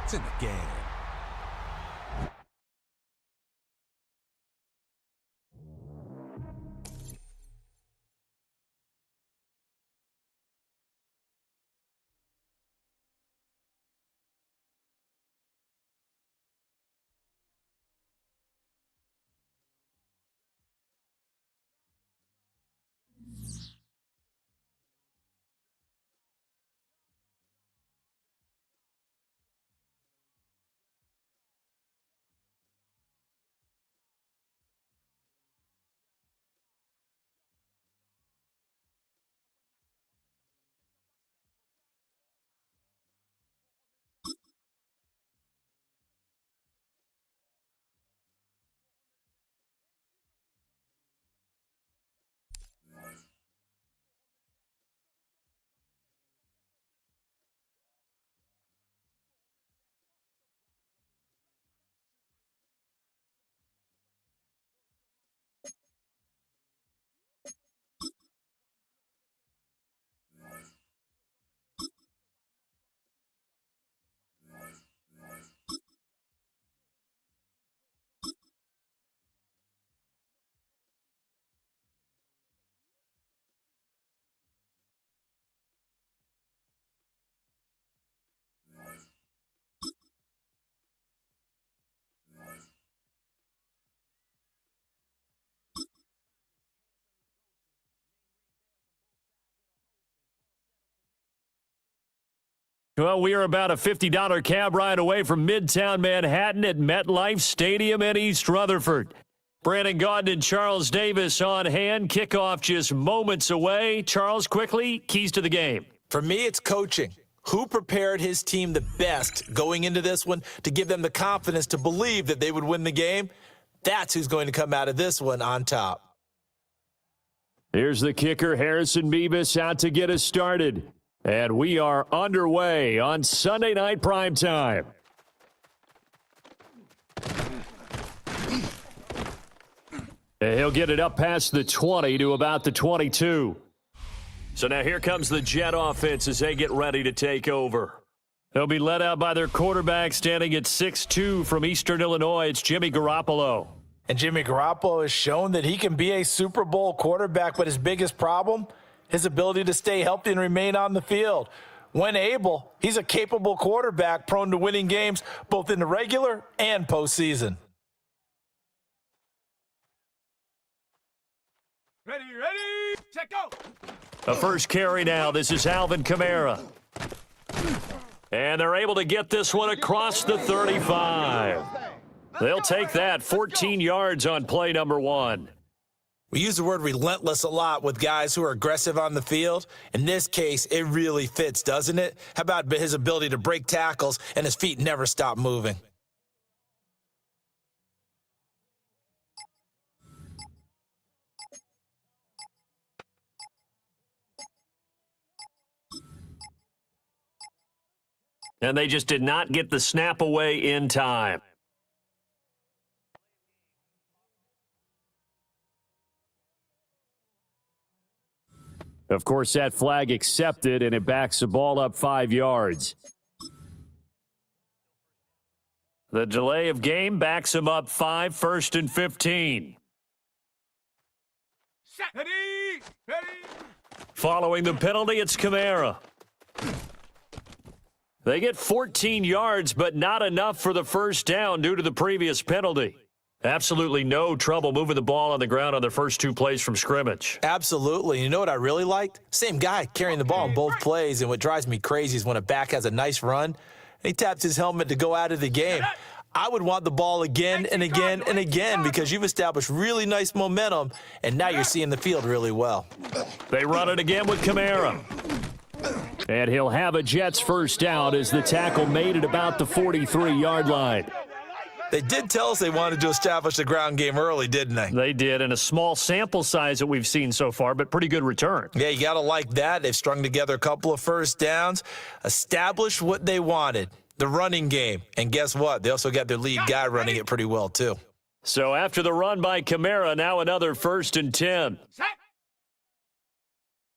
It's in the game. Well, we are about a $50 cab ride away from Midtown Manhattan at MetLife Stadium in East Rutherford. Brandon Gaudin and Charles Davis on hand. Kickoff just moments away. Charles, quickly, keys to the game. For me, it's coaching. Who prepared his team the best going into this one to give them the confidence to believe that they would win the game? That's who's going to come out of this one on top. Here's the kicker, Harrison Meebus, out to get us started. And we are underway on Sunday Night Primetime. He'll get it up past the 20 to about the 22. So now here comes the Jet offense as they get ready to take over. They'll be led out by their quarterback standing at 6'2" from Eastern Illinois. It's Jimmy Garoppolo. And Jimmy Garoppolo has shown that he can be a Super Bowl quarterback, but his biggest problem, his ability to stay healthy and remain on the field. When able, he's a capable quarterback prone to winning games both in the regular and postseason. Ready, check go. The first carry now. This is Alvin Kamara. And they're able to get this one across the 35. They'll take that 14 yards on play number 1. We use the word relentless a lot with guys who are aggressive on the field. In this case, it really fits, doesn't it? How about his ability to break tackles and his feet never stop moving? And they just did not get the snap away in time. Of course, that flag accepted, and it backs the ball up 5 yards. The delay of game backs him up 5, 1st and 15. Ready. Following the penalty, it's Kamara. They get 14 yards, but not enough for the first down due to the previous penalty. Absolutely no trouble moving the ball on the ground on their first 2 plays from scrimmage. Absolutely. You know what I really liked? Same guy carrying the ball in both plays, and what drives me crazy is when a back has a nice run, and he taps his helmet to go out of the game. I would want the ball again and again and again because you've established really nice momentum, and now you're seeing the field really well. They run it again with Kamara. And he'll have a Jets first down as the tackle made at about the 43-yard line. They did tell us they wanted to establish the ground game early, didn't they? They did, and a small sample size that we've seen so far, but pretty good return. Yeah, you got to like that. They've strung together a couple of first downs, established what they wanted, the running game. And guess what? They also got their lead guy running it pretty well, too. So after the run by Kamara, now another 1st and 10. Set.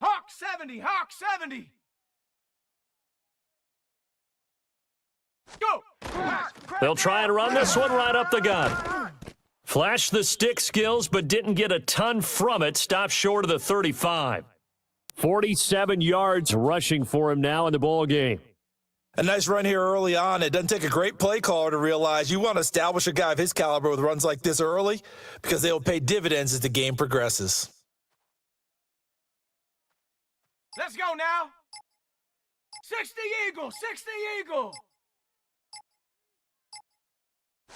Hawk 70, Hawk 70. Go. They'll try and run this one right up the gut. Flashed the stick skills, but didn't get a ton from it. Stopped short of the 35. 47 yards rushing for him now in the ball game. A nice run here early on. It doesn't take a great play caller to realize you want to establish a guy of his caliber with runs like this early because they will pay dividends as the game progresses. Let's go now. 60 Eagle, 60 Eagle.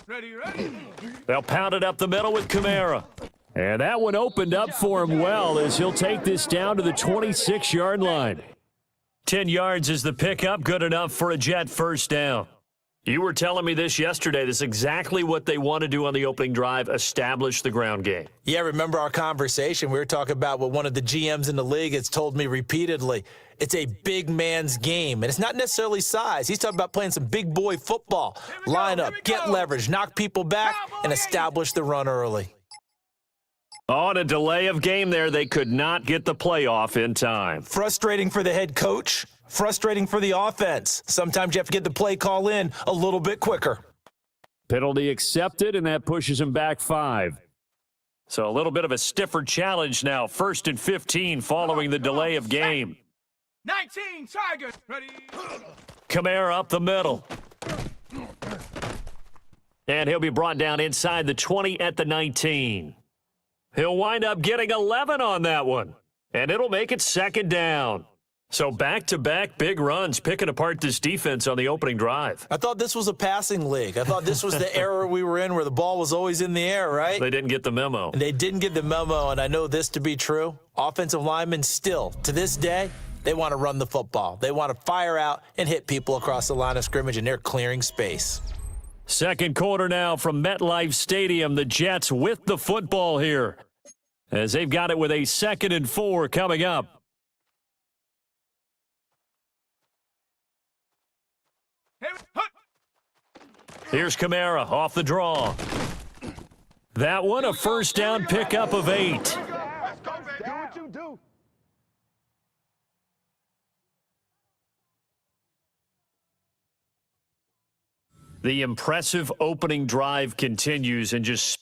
Ready, ready. They'll pound it up the middle with Kamara. And that one opened up for him well as he'll take this down to the 26-yard line. 10 yards is the pickup, good enough for a Jet first down. You were telling me this yesterday. This is exactly what they want to do on the opening drive, establish the ground game. Yeah, remember our conversation? We were talking about what one of the GMs in the league has told me repeatedly. It's a big man's game, and it's not necessarily size. He's talking about playing some big boy football. Line up, get leverage, knock people back, and establish the run early. On a delay of game there, they could not get the playoff in time. Frustrating for the head coach, frustrating for the offense. Sometimes you have to get the play call in a little bit quicker. Penalty accepted, and that pushes him back 5. So a little bit of a stiffer challenge now. 1st and 15 following the delay of game. 19 Tigers. Ready. Kamara up the middle. And he'll be brought down inside the 20 at the 19. He'll wind up getting 11 on that one. And it'll make it 2nd down. So back-to-back big runs picking apart this defense on the opening drive. I thought this was a passing league. I thought this was the era we were in where the ball was always in the air, right? They didn't get the memo. And they didn't get the memo, and I know this to be true. Offensive linemen still, to this day, they want to run the football. They want to fire out and hit people across the line of scrimmage, and they're clearing space. Second quarter now from MetLife Stadium. The Jets with the football here as they've got it with a 2nd and 4 coming up. Here's Kamara off the draw. That one a first down pickup of 8. Let's go, baby. Do what you do. The impressive opening drive continues and just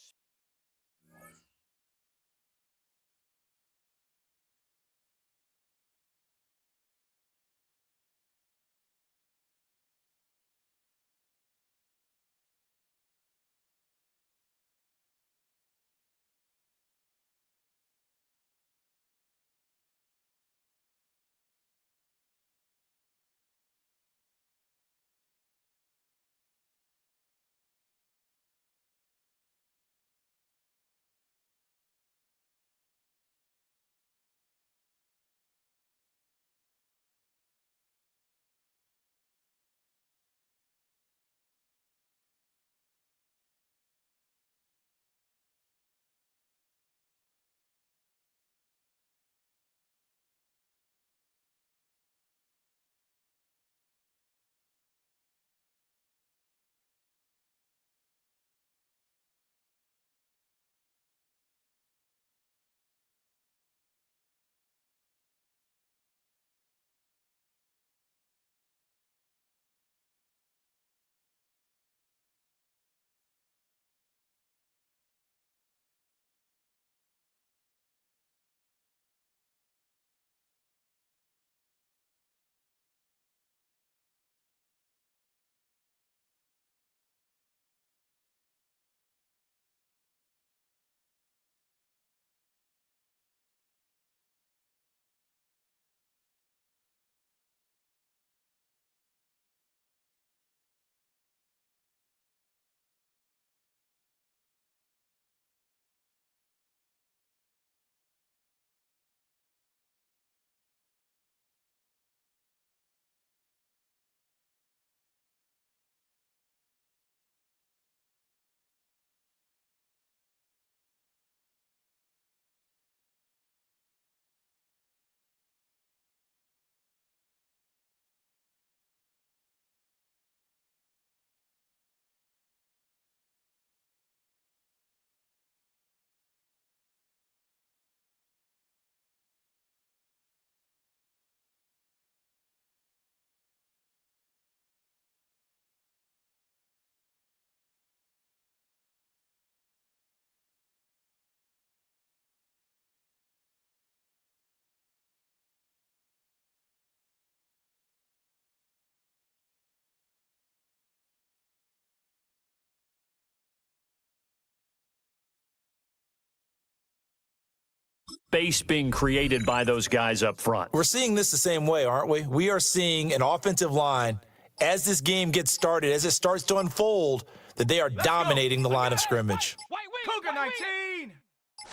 space being created by those guys up front. We're seeing this the same way, aren't we? We are seeing an offensive line, as this game gets started, as it starts to unfold, that they are dominating the line of scrimmage. Cougar 19.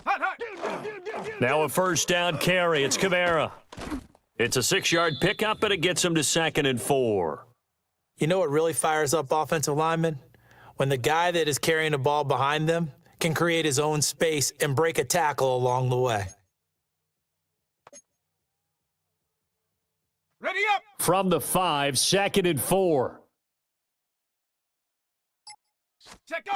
Hut, hut. Now a first down carry. It's Kamara. It's a 6-yard pickup, and it gets him to 2nd and 4. You know what really fires up offensive linemen? When the guy that is carrying the ball behind them can create his own space and break a tackle along the way. Ready up. From the 5, 2nd and 4. Check go.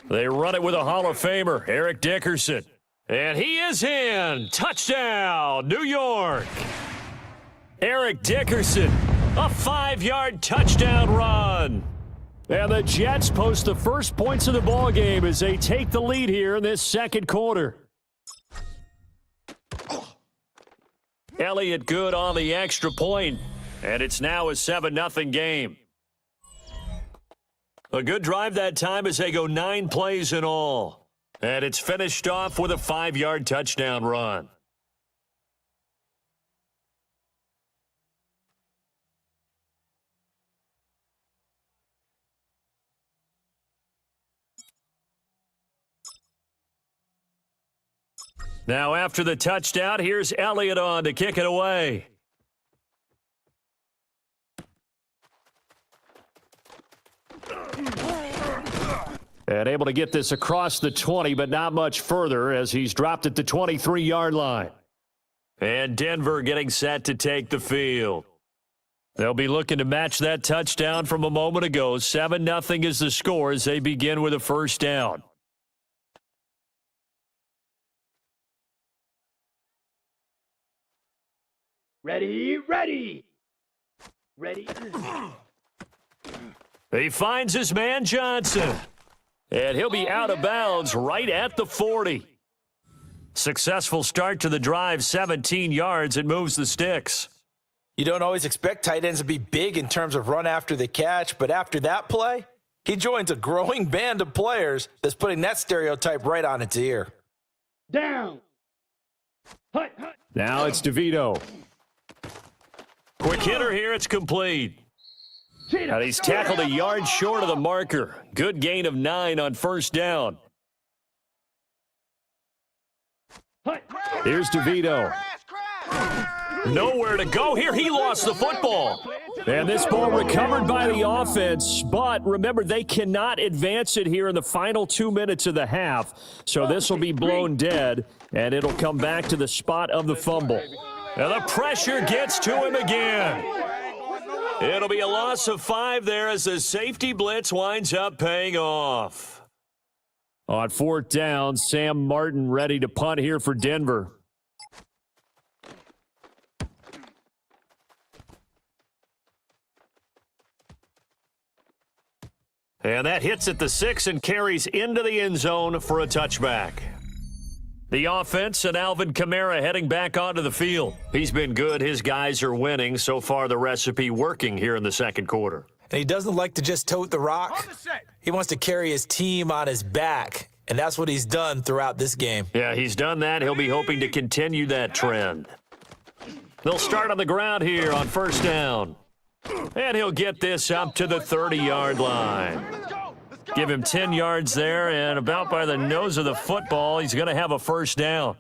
They run it with a Hall of Famer, Eric Dickerson. And he is in. Touchdown, New York. Eric Dickerson, a 5-yard touchdown run. And the Jets post the first points of the ball game as they take the lead here in this second quarter. Elliott good on the extra point, and it's now a 7-0 game. A good drive that time as they go 9 plays in all. And it's finished off with a 5-yard touchdown run. Now after the touchdown, here's Elliott on to kick it away. And able to get this across the 20, but not much further as he's dropped at the 23-yard line. And Denver getting set to take the field. They'll be looking to match that touchdown from a moment ago. 7-0 is the score as they begin with a first down. Ready, ready. Ready. He finds his man Johnson. And he'll be out of bounds right at the 40. Successful start to the drive, 17 yards. It moves the sticks. You don't always expect tight ends to be big in terms of run after the catch, but after that play, he joins a growing band of players that's putting that stereotype right on its ear. Down. Hut, hut. Now it's DeVito. Quick hitter here, it's complete. And he's tackled a yard short of the marker. Good gain of 9 on first down. Here's DeVito. Nowhere to go here. He lost the football. And this ball recovered by the offense. But remember, they cannot advance it here in the final 2 minutes of the half. So this will be blown dead, and it'll come back to the spot of the fumble. And the pressure gets to him again. It'll be a loss of 5 there as the safety blitz winds up paying off. On 4th down, Sam Martin ready to punt here for Denver. And that hits at the 6 and carries into the end zone for a touchback. The offense and Alvin Kamara heading back onto the field. He's been good. His guys are winning. So far, the recipe working here in the second quarter. And he doesn't like to just tote the rock. He wants to carry his team on his back, and that's what he's done throughout this game. Yeah, he's done that. He'll be hoping to continue that trend. They'll start on the ground here on first down. And he'll get this up to the 30-yard line. Give him 10 yards there, and about by the nose of the football, he's going to have a first down.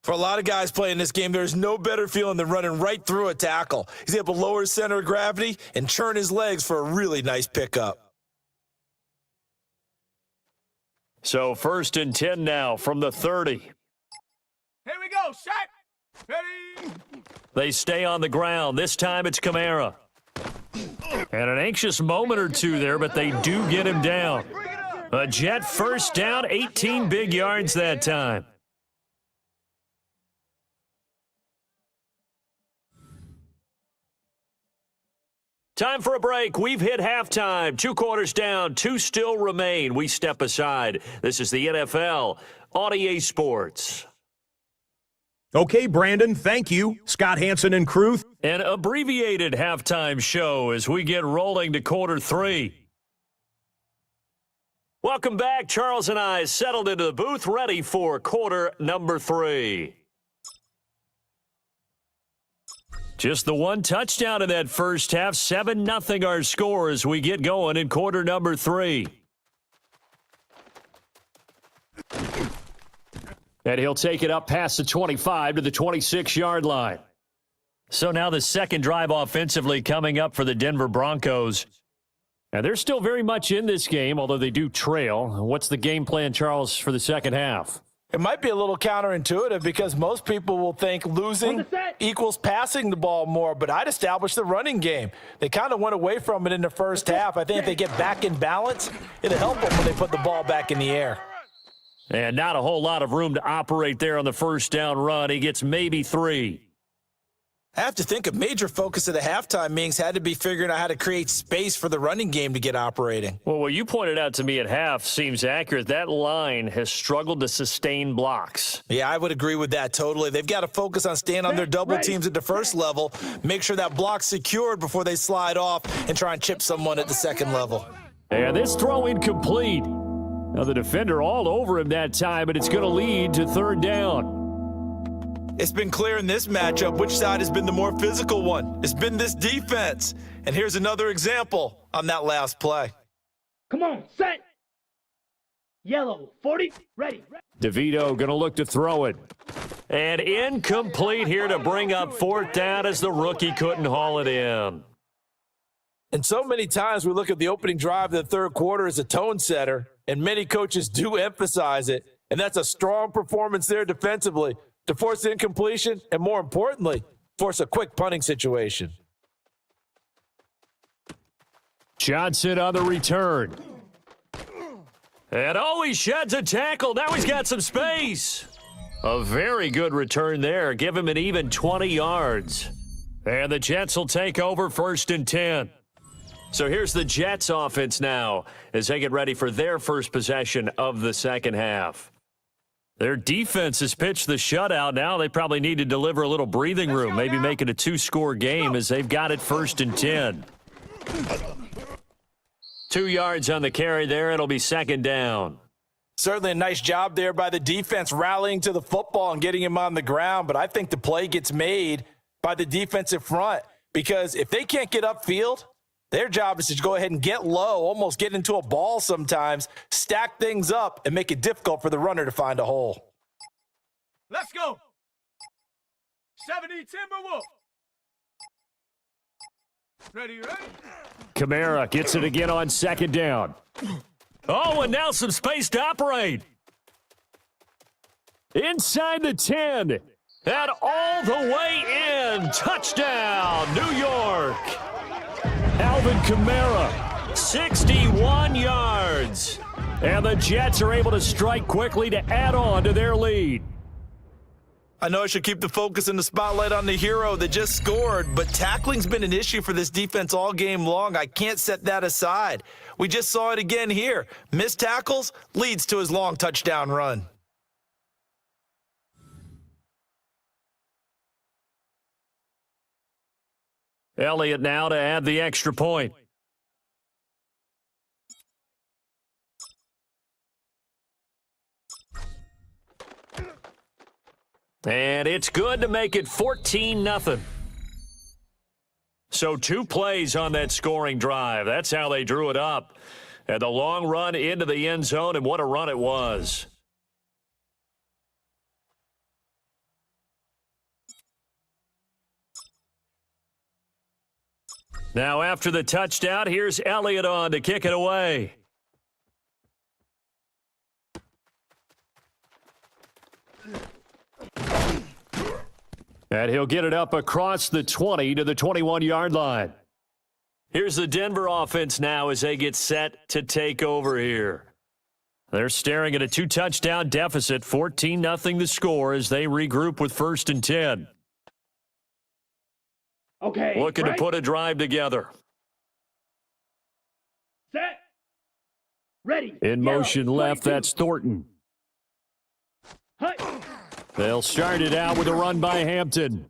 For a lot of guys playing this game, there's no better feeling than running right through a tackle. He's able to lower his center of gravity and churn his legs for a really nice pickup. So 1st and 10 now from the 30. Here we go. Set. Ready. They stay on the ground. This time it's Kamara. And an anxious moment or two there, but they do get him down. A Jet first down, 18 big yards that time. Time for a break. We've hit halftime. 2 quarters down, 2 still remain. We step aside. This is the NFL on EA Sports. Okay, Brandon, thank you. Scott Hansen and crew. An abbreviated halftime show as we get rolling to quarter 3. Welcome back. Charles and I settled into the booth ready for quarter number 3. Just the one touchdown in that first half. 7-0 our score as we get going in quarter number 3. And he'll take it up past the 25 to the 26-yard line. So now the second drive offensively coming up for the Denver Broncos. And they're still very much in this game, although they do trail. What's the game plan, Charles, for the second half? It might be a little counterintuitive because most people will think losing equals passing the ball more, but I'd establish the running game. They kind of went away from it in the first half. I think if they get back in balance, it'll help them when they put the ball back in the air. And not a whole lot of room to operate there on the first down run. He gets maybe 3. I have to think a major focus of the halftime meetings had to be figuring out how to create space for the running game to get operating. Well, what you pointed out to me at half seems accurate. That line has struggled to sustain blocks. Yeah, I would agree with that totally. They've got to focus on staying on their double teams at the first level, make sure that block's secured before they slide off and try and chip someone at the second level. And this throw incomplete. Now the defender all over him that time, but it's going to lead to third down. It's been clear in this matchup which side has been the more physical one. It's been this defense. And here's another example on that last play. Come on, set. Yellow, 40, ready. DeVito going to look to throw it. And incomplete here to bring up fourth down as the rookie couldn't haul it in. And so many times we look at the opening drive of the third quarter as a tone setter, and many coaches do emphasize it. And that's a strong performance there defensively to force incompletion and, more importantly, force a quick punting situation. Johnson on the return. And he sheds a tackle. Now he's got some space. A very good return there. Give him an even 20 yards. And the Jets will take over 1st and 10. So here's the Jets offense now as they get ready for their first possession of the second half. Their defense has pitched the shutout. Now they probably need to deliver a little breathing room, maybe make it a 2-score game as they've got it 1st and 10. 2 yards on the carry there. It'll be 2nd down. Certainly a nice job there by the defense rallying to the football and getting him on the ground, but I think the play gets made by the defensive front because if they can't get upfield, their job is to go ahead and get low, almost get into a ball sometimes, stack things up, and make it difficult for the runner to find a hole. Let's go. 70 Timberwolf. Ready. Kamara gets it again on 2nd down. Oh, and now some space to operate. Inside the 10. And all the way in. Touchdown, New York. Alvin Kamara, 61 yards. And the Jets are able to strike quickly to add on to their lead. I know I should keep the focus and the spotlight on the hero that just scored, but tackling's been an issue for this defense all game long. I can't set that aside. We just saw it again here. Missed tackles leads to his long touchdown run. Elliott now to add the extra point. And it's good to make it 14-0. So 2 plays on that scoring drive. That's how they drew it up. And the long run into the end zone, and what a run it was. Now after the touchdown, here's Elliott on to kick it away. And he'll get it up across the 20 to the 21-yard line. Here's the Denver offense now as they get set to take over here. They're staring at a 2-touchdown deficit, 14-0 the score as they regroup with 1st and 10. Okay. Looking to put a drive together. Set. Ready. In motion left, that's Thornton. Hut. They'll start it out with a run by Hampton.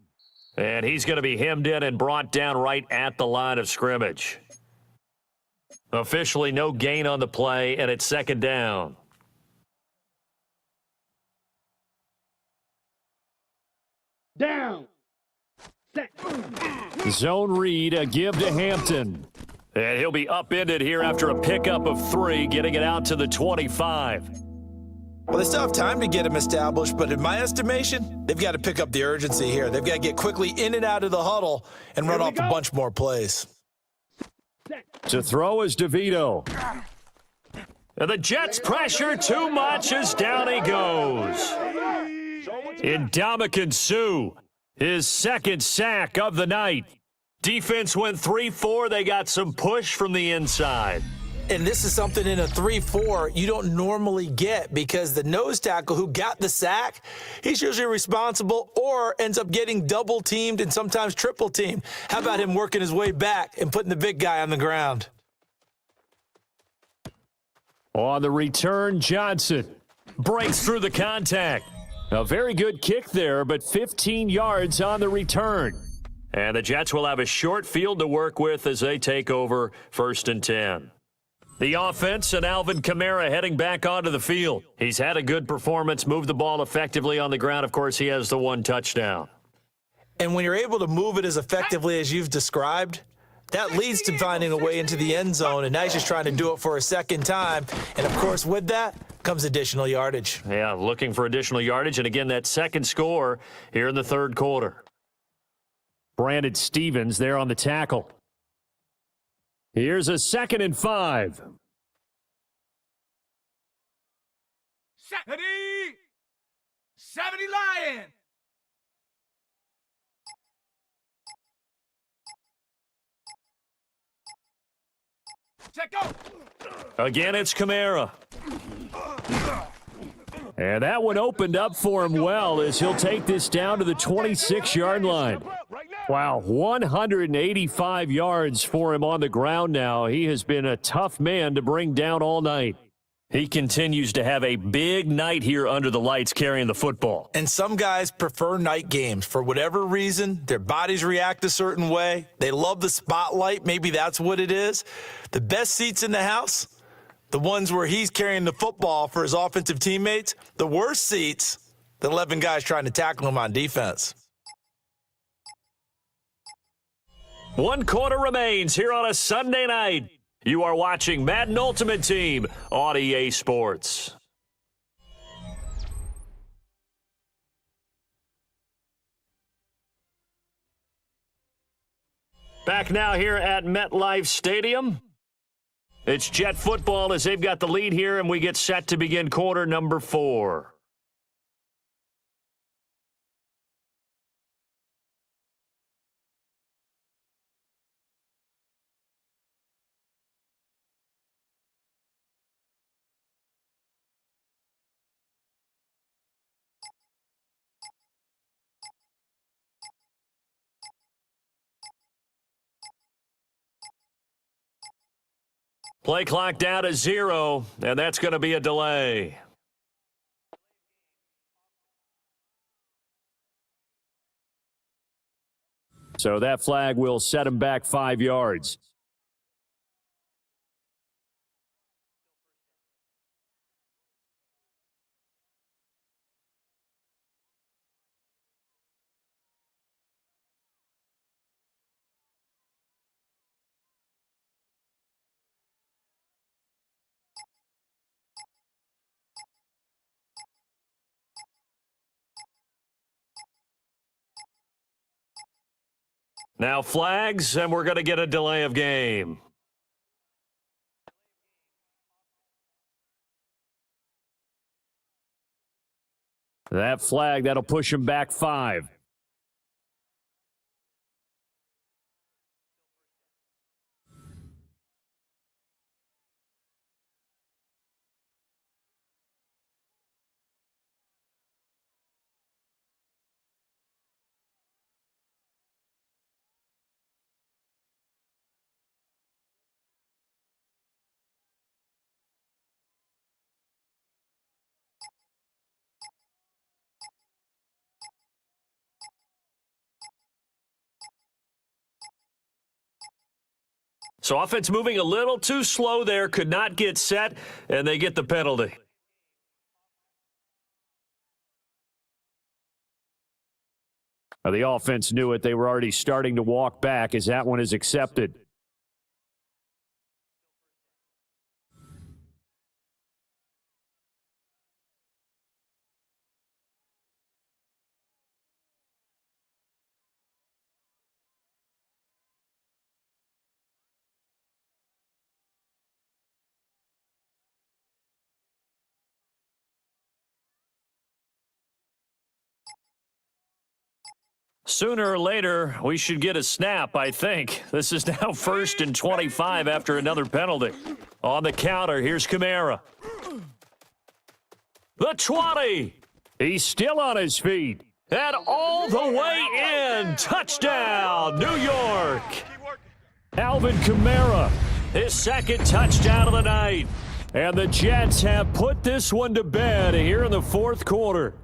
And he's going to be hemmed in and brought down right at the line of scrimmage. Officially no gain on the play, and it's 2nd down. Down. Set. Zone read, a give to Hampton. And he'll be upended here after a pickup of 3, getting it out to the 25. Well, they still have time to get him established, but in my estimation, they've got to pick up the urgency here. They've got to get quickly in and out of the huddle and run off a bunch more plays. Set. To throw is DeVito. And the Jets pressure too much as down he goes. Ndamukong Suh, his second sack of the night. Defense went 3-4. They got some push from the inside. And this is something in a 3-4 you don't normally get because the nose tackle who got the sack, he's usually responsible or ends up getting double teamed and sometimes triple teamed. How about him working his way back and putting the big guy on the ground? On the return, Johnson breaks through the contact. A very good kick there, but 15 yards on the return. And the Jets will have a short field to work with as they take over 1st and 10. The offense and Alvin Kamara heading back onto the field. He's had a good performance, moved the ball effectively on the ground. Of course, he has the 1 touchdown. And when you're able to move it as effectively as you've described, that leads to finding a way into the end zone, and now he's just trying to do it for a second time. And, of course, with that comes additional yardage. Yeah, looking for additional yardage. And, again, that second score here in the 3rd quarter. Brandon Stevens there on the tackle. Here's a 2nd and 5. Ready? 70 Lion. Check go. Again, it's Kamara. And that one opened up for him well as he'll take this down to the 26-yard line. Wow, 185 yards for him on the ground now. He has been a tough man to bring down all night. He continues to have a big night here under the lights carrying the football. And some guys prefer night games. For whatever reason, their bodies react a certain way. They love the spotlight. Maybe that's what it is. The best seats in the house, the ones where he's carrying the football for his offensive teammates. The worst seats, the 11 guys trying to tackle him on defense. 1 quarter remains here on a Sunday night. You are watching Madden Ultimate Team on EA Sports. Back now here at MetLife Stadium. It's Jet football as they've got the lead here, and we get set to begin quarter number 4. Play clock down to 0, and that's going to be a delay. So that flag will set him back 5 yards. Now flags, and we're going to get a delay of game. That flag, that'll push him back 5. So offense moving a little too slow there, could not get set, and they get the penalty. The offense knew it. They were already starting to walk back as that one is accepted. Sooner or later, we should get a snap, I think. This is now 1st and 25 after another penalty. On the counter, here's Kamara. The 20. He's still on his feet. And all the way in. Touchdown, New York. Alvin Kamara, his second touchdown of the night. And the Jets have put this one to bed here in the fourth quarter.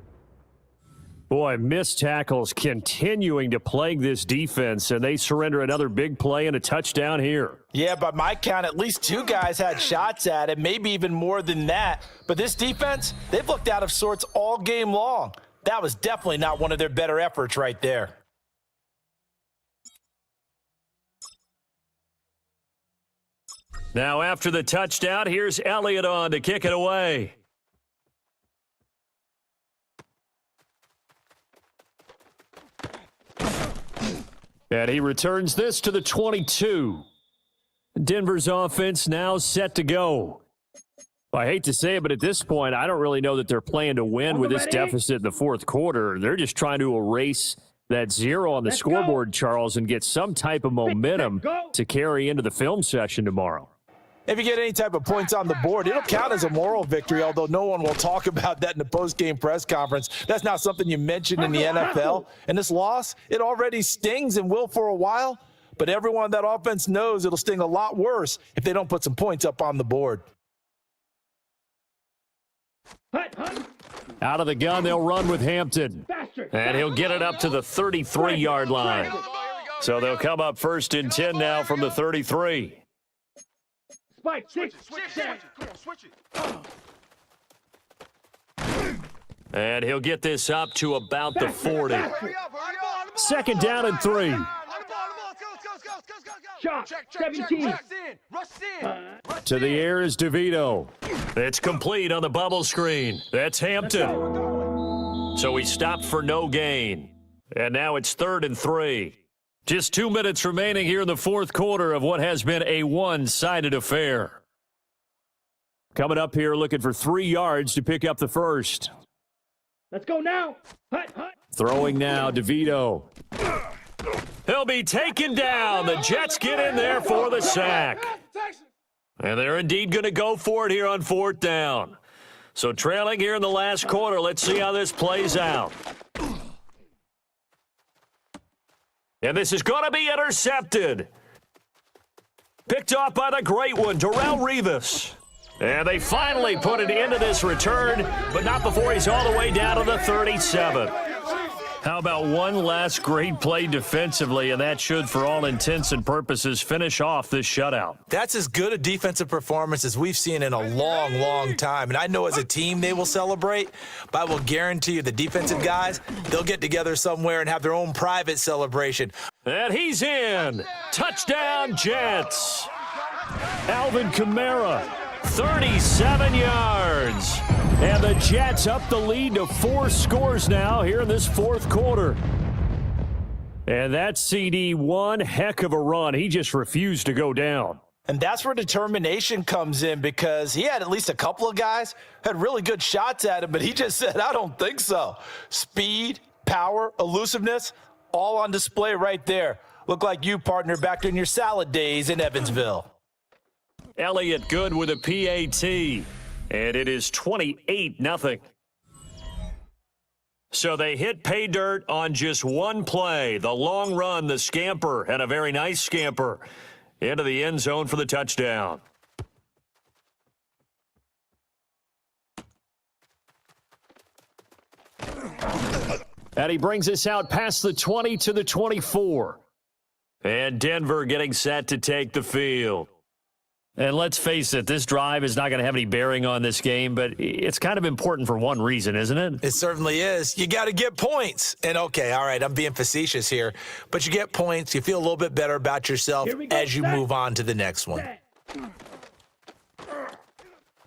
Boy, missed tackles continuing to plague this defense, and they surrender another big play and a touchdown here. Yeah, by my count, at least 2 guys had shots at it, maybe even more than that. But this defense, they've looked out of sorts all game long. That was definitely not one of their better efforts right there. Now after the touchdown, here's Elliott on to kick it away. And he returns this to the 22. Denver's offense now set to go. I hate to say it, but at this point, I don't really know that they're playing to win with this deficit in the fourth quarter. They're just trying to erase that 0 on the scoreboard, Charles, and get some type of momentum to carry into the film session tomorrow. If you get any type of points on the board, it'll count as a moral victory, although no one will talk about that in the post-game press conference. That's not something you mention in the NFL. And this loss, it already stings and will for a while, but everyone on that offense knows it'll sting a lot worse if they don't put some points up on the board. Out of the gun, they'll run with Hampton. And he'll get it up to the 33-yard line. So they'll come up 1st and 10 now from the 33. Spike, switch it. And he'll get this up to about the 40. 2nd down and 3. Shot, 17. To the air is DeVito. It's complete on the bubble screen. That's Hampton. So he stopped for no gain. And now it's 3rd and 3. Just 2 minutes remaining here in the fourth quarter of what has been a one-sided affair. Coming up here looking for 3 yards to pick up the first. Let's go now. Throwing now, DeVito. He'll be taken down. The Jets get in there for the sack. And they're indeed going to go for it here on 4th down. So trailing here in the last quarter, let's see how this plays out. And this is going to be intercepted. Picked off by the great one, Darrelle Revis. And they finally put an end to this return, but not before he's all the way down to the 37. How about one last great play defensively, and that should, for all intents and purposes, finish off this shutout. That's as good a defensive performance as we've seen in a long, long time. And I know as a team they will celebrate, but I will guarantee you the defensive guys, they'll get together somewhere and have their own private celebration. And he's in. Touchdown, Jets. Alvin Kamara, 37 yards. And the Jets up the lead to 4 scores now here in this fourth quarter. And that CD, one heck of a run. He just refused to go down. And that's where determination comes in, because he had at least a couple of guys had really good shots at him, but he just said, I don't think so. Speed, power, elusiveness, all on display right there. Look like you, partner, back in your salad days in Evansville. Elliott good with a PAT. And it is 28-0. So they hit pay dirt on just one play. The long run, the scamper, and a very nice scamper into the end zone for the touchdown. And he brings us out past the 20 to the 24. And Denver getting set to take the field. And let's face it, this drive is not going to have any bearing on this game, but it's kind of important for one reason, isn't it? It certainly is. You got to get points. And okay, all right, I'm being facetious here, but you get points. You feel a little bit better about yourself as you move on to the next one.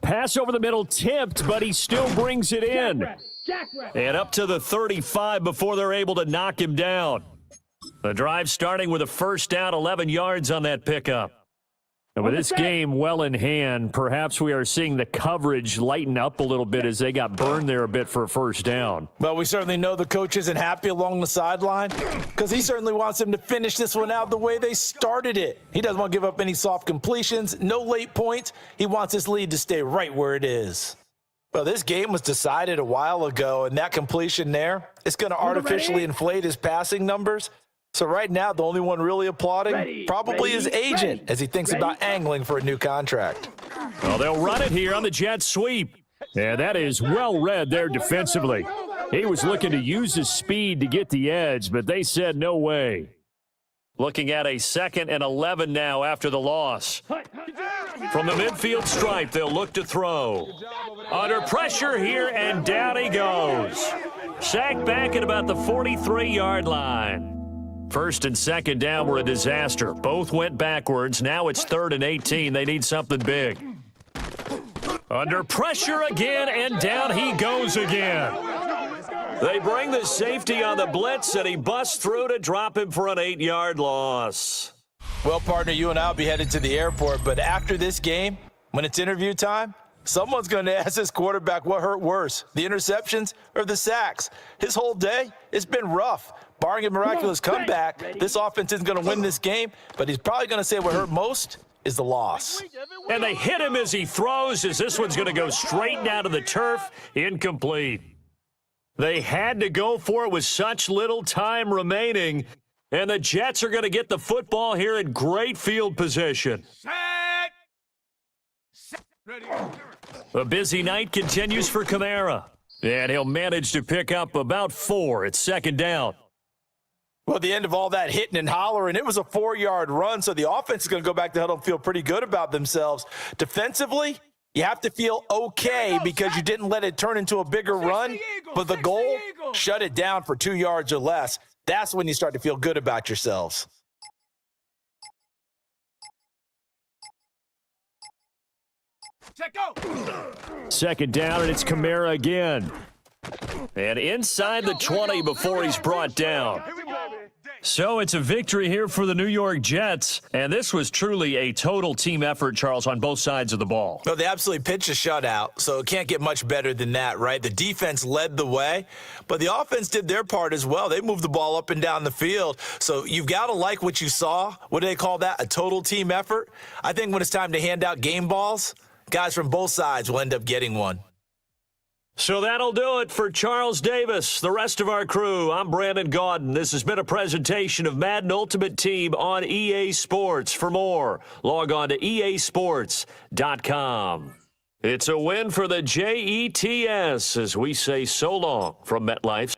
Pass over the middle tipped, but he still brings it in. Jackrabbit. And up to the 35 before they're able to knock him down. The drive starting with a first down, 11 yards on that pickup. And with this game well in hand, perhaps we are seeing the coverage lighten up a little bit as they got burned there a bit for a first down. Well, we certainly know the coach isn't happy along the sideline because he certainly wants them to finish this one out the way they started it. He doesn't want to give up any soft completions, no late points. He wants his lead to stay right where it is. Well, this game was decided a while ago, and that completion there is going to artificially inflate his passing numbers. So right now, the only one really applauding probably his agent as he thinks about angling for a new contract. Well, they'll run it here on the jet sweep. And that is well read there defensively. He was looking to use his speed to get the edge, but they said no way. Looking at a 2nd and 11 now after the loss. From the midfield stripe, they'll look to throw. Under pressure here, and down he goes. Sacked back at about the 43-yard line. First and second down were a disaster. Both went backwards. Now it's 3rd and 18. They need something big. Under pressure again, and down he goes again. They bring the safety on the blitz, and he busts through to drop him for an 8-yard loss. Well, partner, you and I will be headed to the airport, but after this game, when it's interview time, someone's going to ask this quarterback what hurt worse, the interceptions or the sacks. His whole day, it's been rough. Barring a miraculous comeback, this offense isn't going to win this game, but he's probably going to say what hurt most is the loss. And they hit him as he throws, as this one's going to go straight down to the turf, incomplete. They had to go for it with such little time remaining, and the Jets are going to get the football here in great field position. Ready. A busy night continues for Kamara, and he'll manage to pick up about 4 at 2nd down. Well, the end of all that hitting and hollering, it was a 4-yard run, so the offense is going to go back to huddle and feel pretty good about themselves. Defensively, you have to feel okay because you didn't let it turn into a bigger run, but the goal, shut it down for 2 yards or less. That's when you start to feel good about yourselves. Check go. 2nd down, and it's Kamara again. And inside the 20 before he's brought down. So it's a victory here for the New York Jets, and this was truly a total team effort, Charles, on both sides of the ball. Well, they absolutely pitched a shutout, so it can't get much better than that, right? The defense led the way, but the offense did their part as well. They moved the ball up and down the field, so you've got to like what you saw. What do they call that? A total team effort? I think when it's time to hand out game balls, guys from both sides will end up getting one. So that'll do it for Charles Davis, the rest of our crew. I'm Brandon Gaudin. This has been a presentation of Madden Ultimate Team on EA Sports. For more, log on to easports.com. It's a win for the Jets as we say so long from MetLife.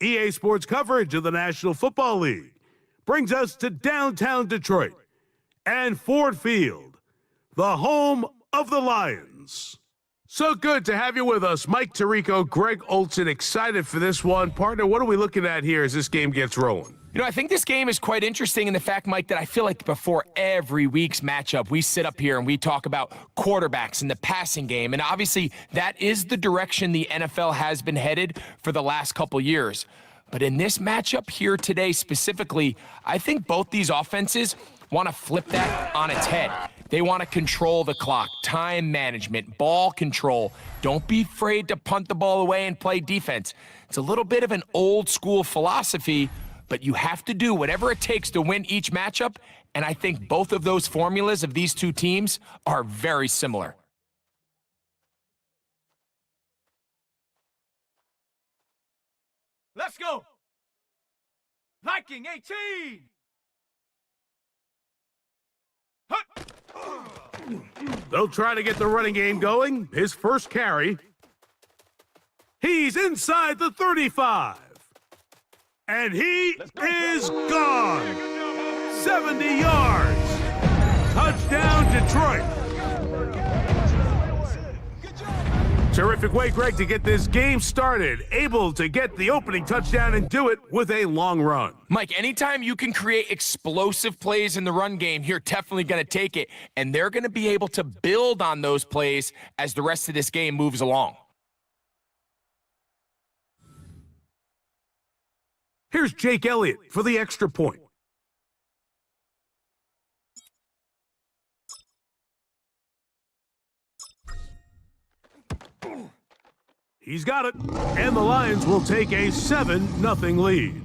EA Sports coverage of the National Football League brings us to downtown Detroit and Ford Field, the home of the Lions. So good to have you with us, Mike Tirico, Greg Olson. Excited for this one. Partner, what are we looking at here as this game gets rolling? You know, I think this game is quite interesting in the fact, Mike, that I feel like before every week's matchup, we sit up here and we talk about quarterbacks in the passing game. And obviously, that is the direction the NFL has been headed for the last couple years. But in this matchup here today specifically, I think both these offenses want to flip that on its head. They want to control the clock, time management, ball control. Don't be afraid to punt the ball away and play defense. It's a little bit of an old school philosophy, but you have to do whatever it takes to win each matchup, and I think both of those formulas of these two teams are very similar. Let's go. Viking 18. They'll try to get the running game going. His first carry. He's inside the 35. And he is gone. 70 yards. Touchdown, Detroit. Terrific way, Greg, to get this game started. Able to get the opening touchdown and do it with a long run. Mike, anytime you can create explosive plays in the run game, you're definitely going to take it. And they're going to be able to build on those plays as the rest of this game moves along. Here's Jake Elliott for the extra point. He's got it, and the Lions will take a 7-0 lead.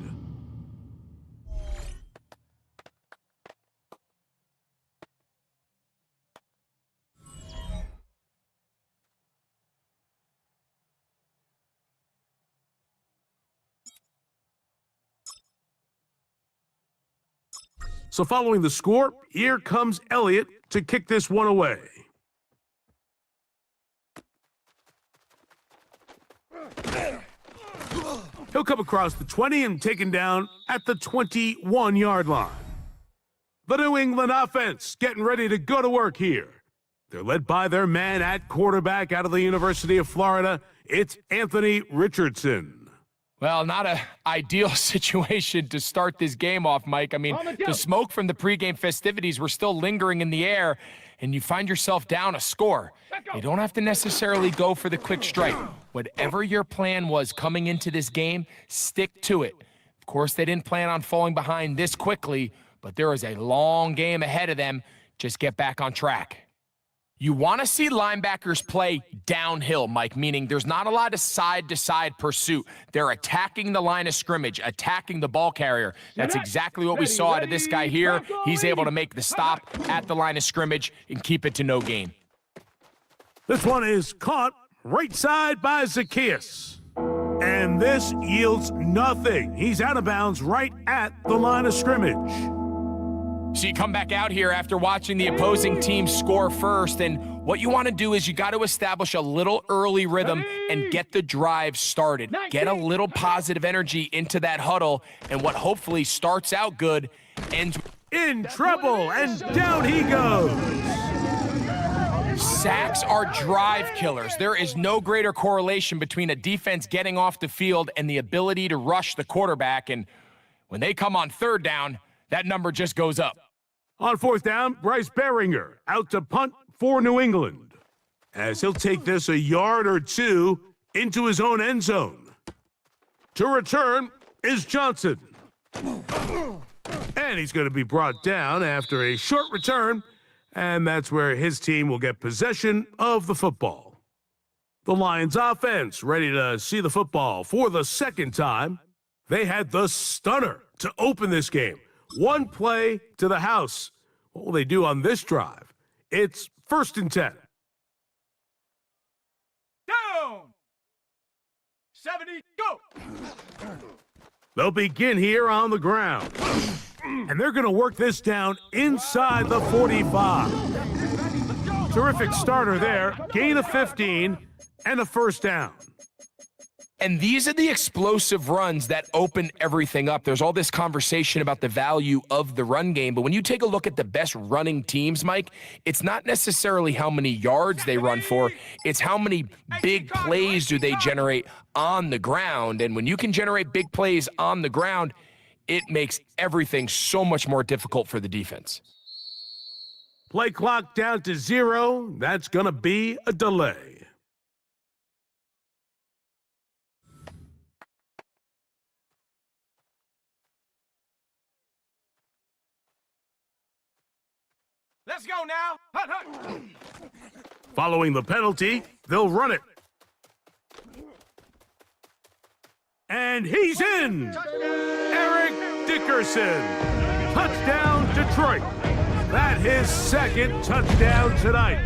So following the score, here comes Elliott to kick this one away. He'll come across the 20 and taken down at the 21-yard line. The New England offense getting ready to go to work here. They're led by their man at quarterback out of the University of Florida. It's Anthony Richardson. Well, not an ideal situation to start this game off, Mike. I mean, the smoke from the pregame festivities were still lingering in the air, and you find yourself down a score. You don't have to necessarily go for the quick strike. Whatever your plan was coming into this game, stick to it. Of course, they didn't plan on falling behind this quickly, but there is a long game ahead of them. Just get back on track. You want to see linebackers play downhill, Mike, meaning there's not a lot of side-to-side pursuit. They're attacking the line of scrimmage, attacking the ball carrier. That's exactly what we saw out of this guy here. He's able to make the stop at the line of scrimmage and keep it to no gain. This one is caught right side by Zacchaeus. And this yields nothing. He's out of bounds right at the line of scrimmage. So you come back out here after watching the opposing team score first, and what you want to do is you got to establish a little early rhythm and get the drive started. Get a little positive energy into that huddle, and what hopefully starts out good ends in trouble, and down he goes. Sacks are drive killers. There is no greater correlation between a defense getting off the field and the ability to rush the quarterback, and when they come on third down, that number just goes up. On fourth down, Bryce Beringer out to punt for New England, as he'll take this a yard or two into his own end zone. To return is Johnson. And he's going to be brought down after a short return, and that's where his team will get possession of the football. The Lions offense ready to see the football for the second time. They had the stunner to open this game. One play to the house. What will they do on this drive? It's 1st and 10. Down. 70, go. They'll begin here on the ground. And they're going to work this down inside the 45. Terrific starter there. Gain of 15 and a first down. And these are the explosive runs that open everything up. There's all this conversation about the value of the run game, but when you take a look at the best running teams, Mike, it's not necessarily how many yards they run for, it's how many big plays do they generate on the ground. And when you can generate big plays on the ground, it makes everything so much more difficult for the defense. Play clock down to 0. That's going to be a delay. Let's go now. Hut, hut. Following the penalty, they'll run it. And he's in! Eric Dickerson. Touchdown, Detroit. That's his second touchdown tonight.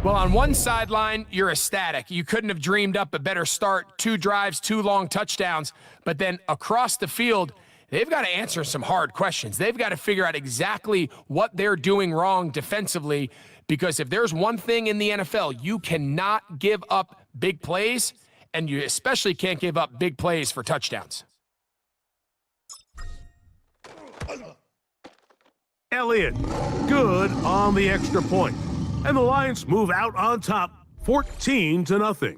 Well, on one sideline, you're ecstatic. You couldn't have dreamed up a better start. 2 drives, 2 long touchdowns. But then across the field, they've got to answer some hard questions. They've got to figure out exactly what they're doing wrong defensively, because if there's one thing in the NFL, you cannot give up big plays, and you especially can't give up big plays for touchdowns. Elliott, good on the extra point. And the Lions move out on top 14-0.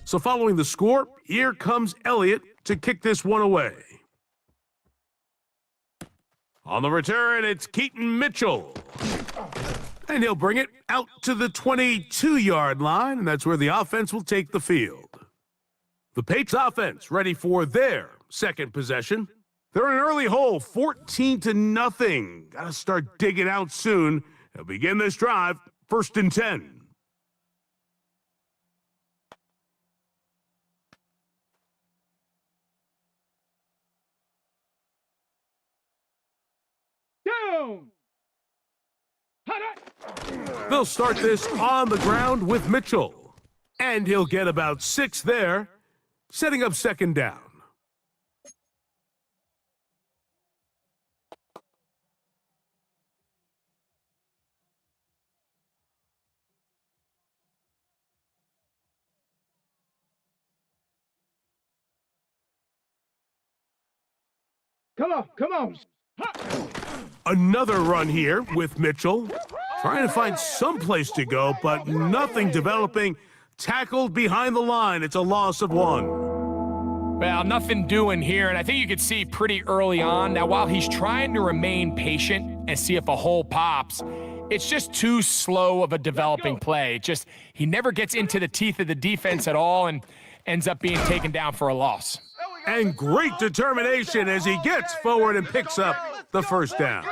So following the score, here comes Elliott to kick this one away. On the return, it's Keaton Mitchell. And he'll bring it out to the 22-yard line, and that's where the offense will take the field. The Patriots offense ready for their second possession. They're in an early hole, 14-0. Got to start digging out soon. They'll begin this drive, 1st and 10. Down. They'll start this on the ground with Mitchell. And he'll get about 6 there, setting up 2nd down. Come on, come on. Another run here with Mitchell. Trying to find some place to go, but nothing developing. Tackled behind the line. It's a loss of 1. Well, nothing doing here, and I think you could see pretty early on. Now, while he's trying to remain patient and see if a hole pops, it's just too slow of a developing play. He never gets into the teeth of the defense at all and ends up being taken down for a loss. And great determination as he gets forward and picks up the 1st down.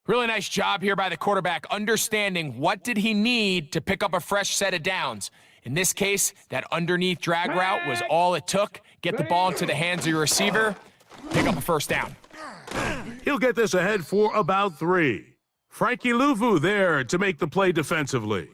Really nice job here by the quarterback, understanding what did he need to pick up a fresh set of downs. In this case, that underneath drag route was all it took. Get the ball into the hands of your receiver, pick up a 1st down. He'll get this ahead for about 3. Frankie Luvu there to make the play defensively.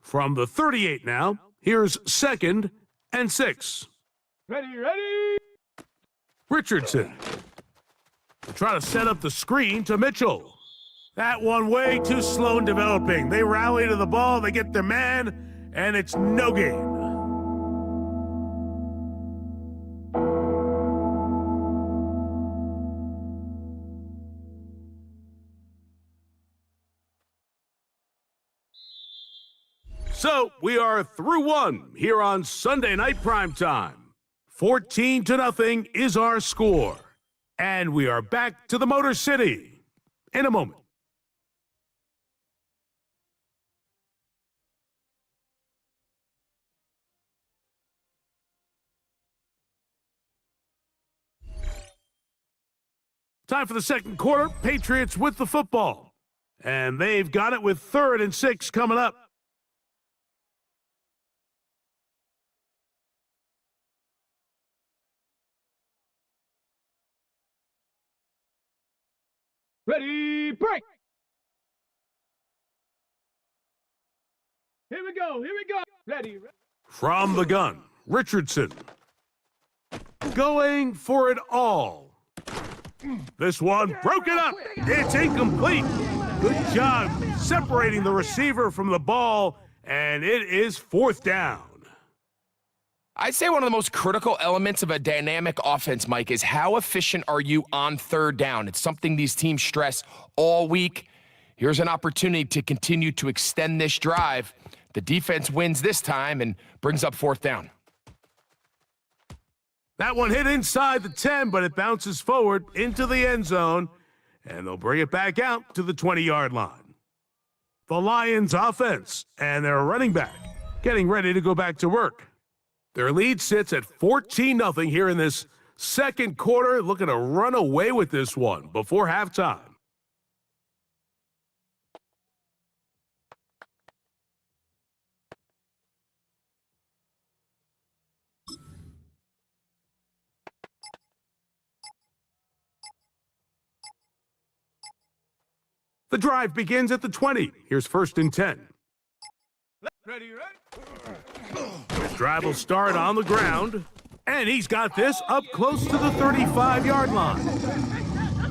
From the 38 now, here's 2nd and 6. Ready. Richardson. Try to set up the screen to Mitchell. That one way too slow in developing. They rally to the ball, they get their man, and it's no gain. So we are through 1 here on Sunday Night Primetime. 14-0 is our score. And we are back to the Motor City in a moment. Time for the 2nd quarter. Patriots with the football. And they've got it with 3rd and 6 coming up. Ready, break. Here we go. Ready. From the gun, Richardson. Going for it all. This one broken up. It's incomplete. Good job separating the receiver from the ball, and it is 4th down. I'd say one of the most critical elements of a dynamic offense, Mike, is how efficient are you on 3rd down? It's something these teams stress all week. Here's an opportunity to continue to extend this drive. The defense wins this time and brings up 4th down. That one hit inside the 10, but it bounces forward into the end zone, and they'll bring it back out to the 20-yard line. The Lions offense and their running back getting ready to go back to work. Their lead sits at 14-0 here in this 2nd quarter, looking to run away with this one before halftime. The drive begins at the 20. Here's 1st and 10. Ready, ready. His drive will start on the ground, and he's got this up close to the 35-yard line.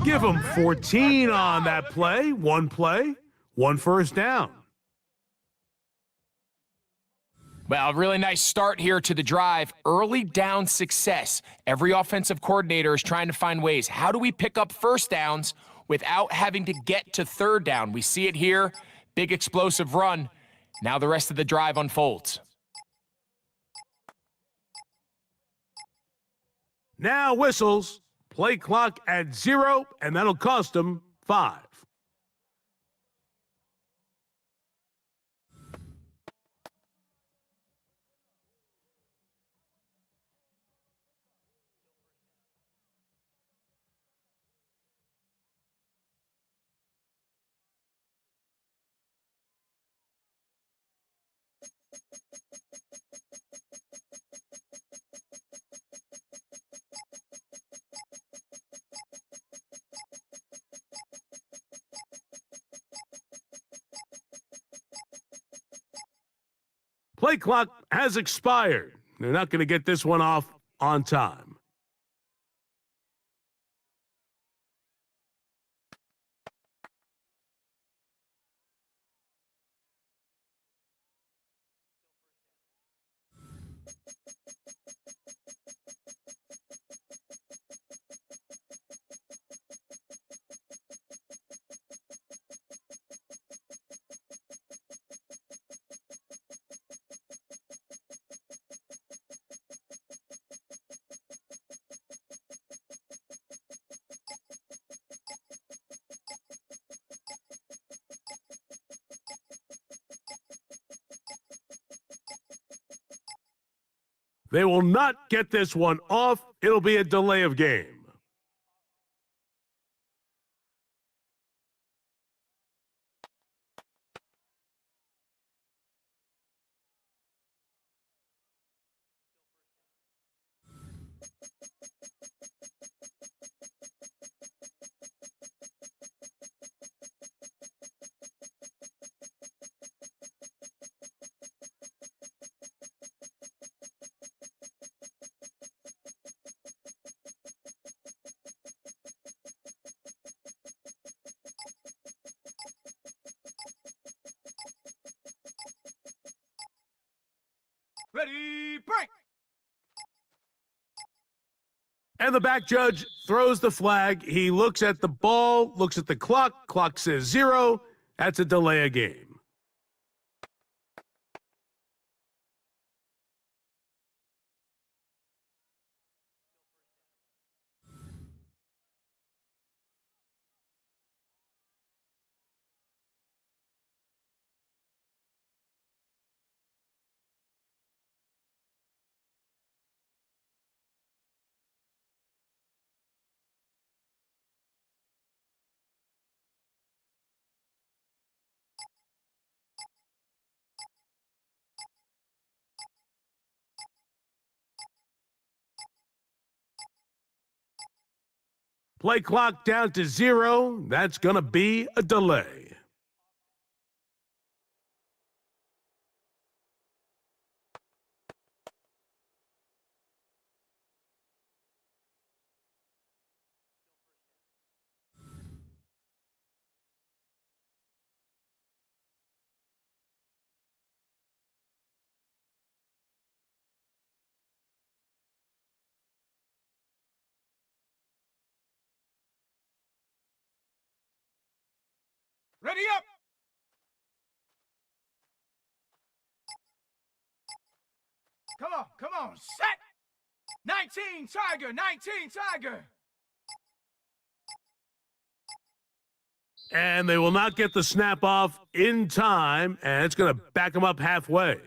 Give him 14 on that play, one first down. Well, a really nice start here to the drive. Early down success. Every offensive coordinator is trying to find ways. How do we pick up first downs without having to get to third down? We see it here. Big explosive run. Now the rest of the drive unfolds. Now whistles. Play clock at 0, and that'll cost him 5. Play clock has expired. They're not going to get this one off on time. They will not get this one off. It'll be a delay of game. Ready, break. And the back judge throws the flag. He looks at the ball, looks at the clock. Clock says 0. That's a delay of game. Play clock down to 0. That's going to be a delay. Ready up. Come on, set. 19, Tiger, 19, Tiger. And they will not get the snap off in time, and it's going to back them up halfway.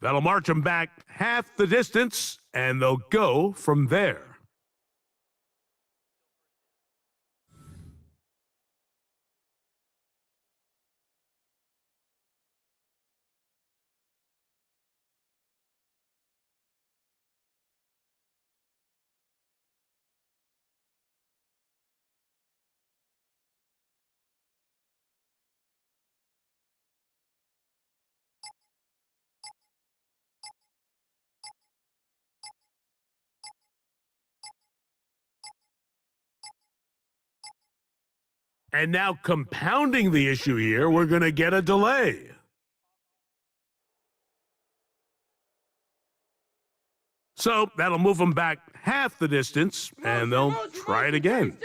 That'll march them back half the distance, and they'll go from there. And now compounding the issue here, we're going to get a delay. So that'll move them back half the distance, and they'll try it again.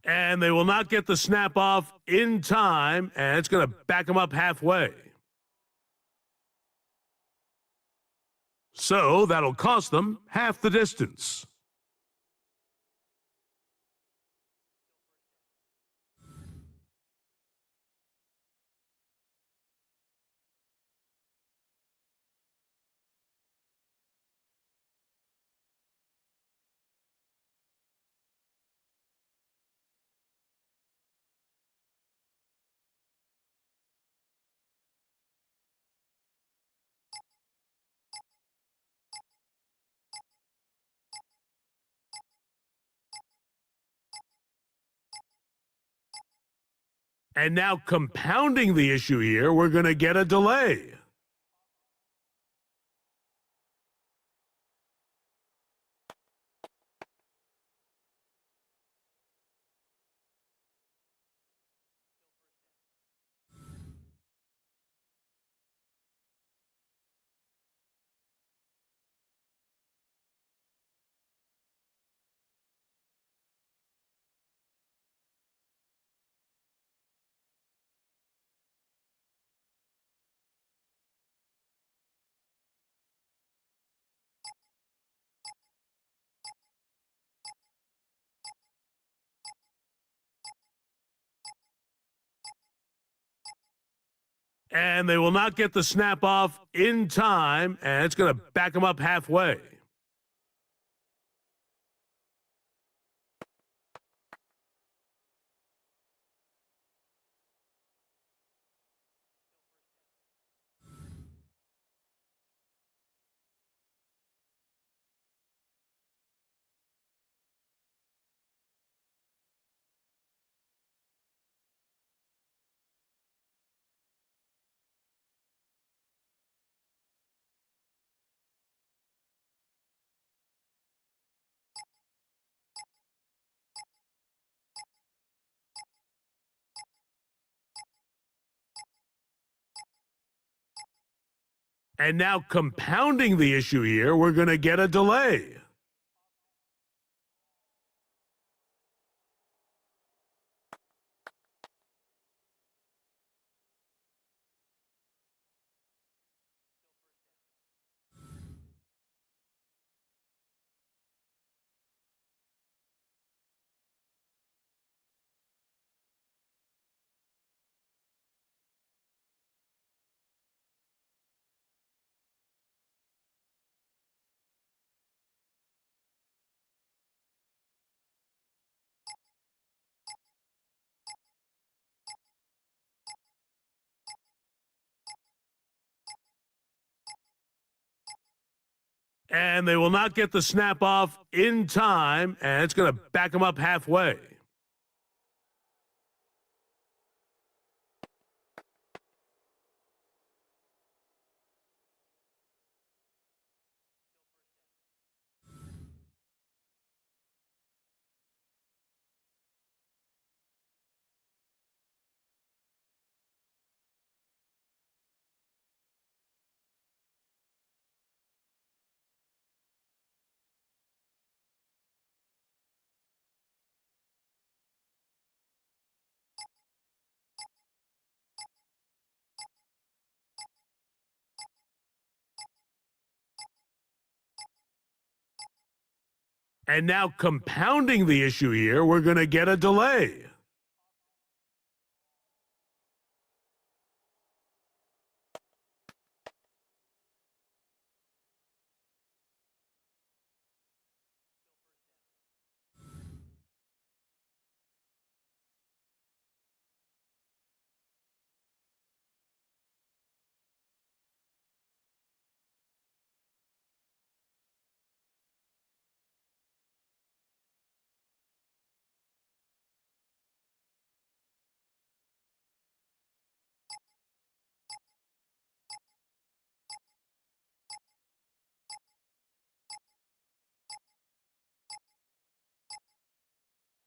And they will not get the snap off in time, and it's going to back them up halfway. So that'll cost them half the distance. And now compounding the issue here, we're going to get a delay. And they will not get the snap off in time, and it's going to back them up halfway. And now compounding the issue here, we're going to get a delay. And they will not get the snap off in time, and it's going to back them up halfway. And now compounding the issue here, we're going to get a delay.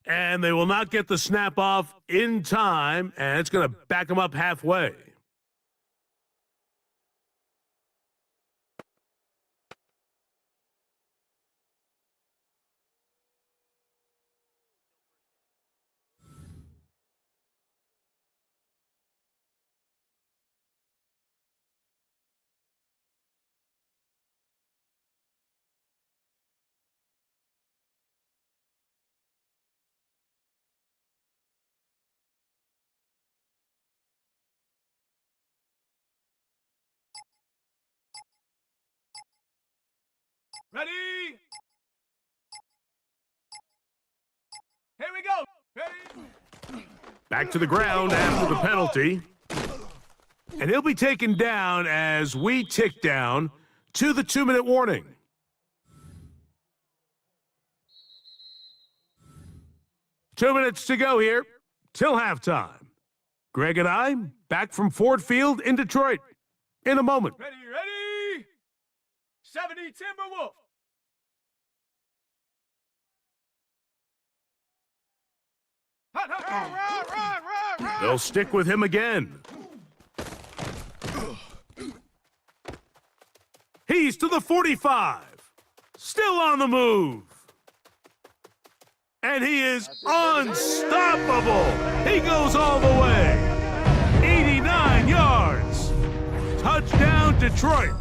And they will not get the snap off in time, and it's going to back them up halfway. Ready? Here we go. Ready? Back to the ground after the penalty. And he'll be taken down as we tick down to the 2-minute warning. Two minutes to go here till halftime. Greg and I back from Ford Field in Detroit in a moment. Ready? 70 Timberwolf. Run. They'll stick with him again. He's to the 45. Still on the move. And he is unstoppable. He goes all the way. 89 yards. Touchdown, Detroit.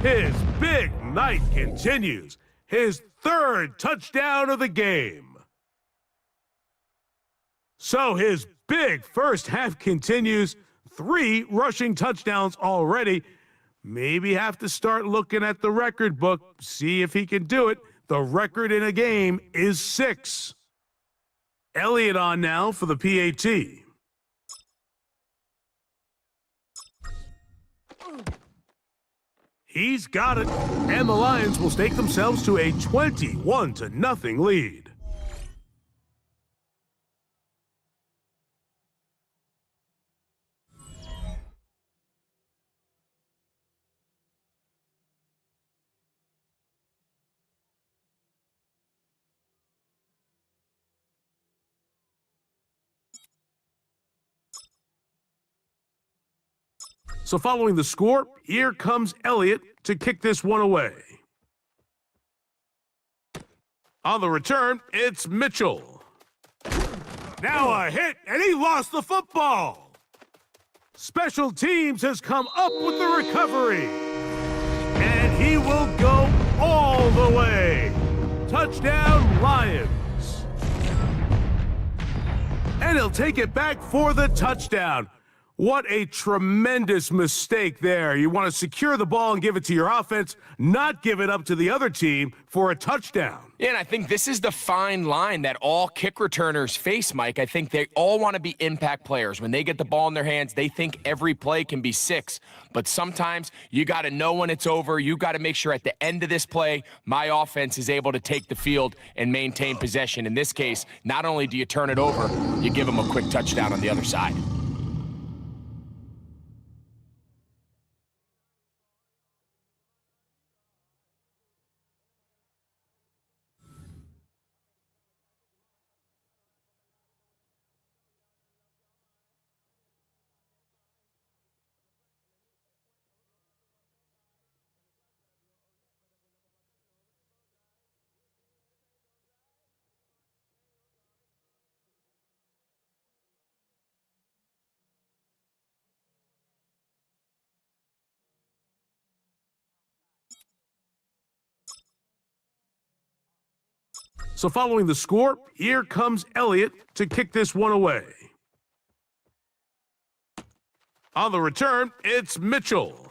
His big night continues. His third touchdown of the game. So his big first half continues. 3 rushing touchdowns already. Maybe have to start looking at the record book, see if he can do it. The record in a game is 6. Elliott on now for the PAT. He's got it, and the Lions will stake themselves to a 21-0 lead. So following the score, here comes Elliott to kick this one away. On the return, it's Mitchell. Now a hit, and he lost the football. Special Teams has come up with the recovery. And he will go all the way. Touchdown, Lions. And he'll take it back for the touchdown. What a tremendous mistake there. You want to secure the ball and give it to your offense, not give it up to the other team for a touchdown. Yeah, and I think this is the fine line that all kick returners face, Mike. I think they all want to be impact players. When they get the ball in their hands, they think every play can be 6. But sometimes you got to know when it's over. You got to make sure at the end of this play, my offense is able to take the field and maintain possession. In this case, not only do you turn it over, you give them a quick touchdown on the other side. So following the score, here comes Elliott to kick this one away. On the return, it's Mitchell.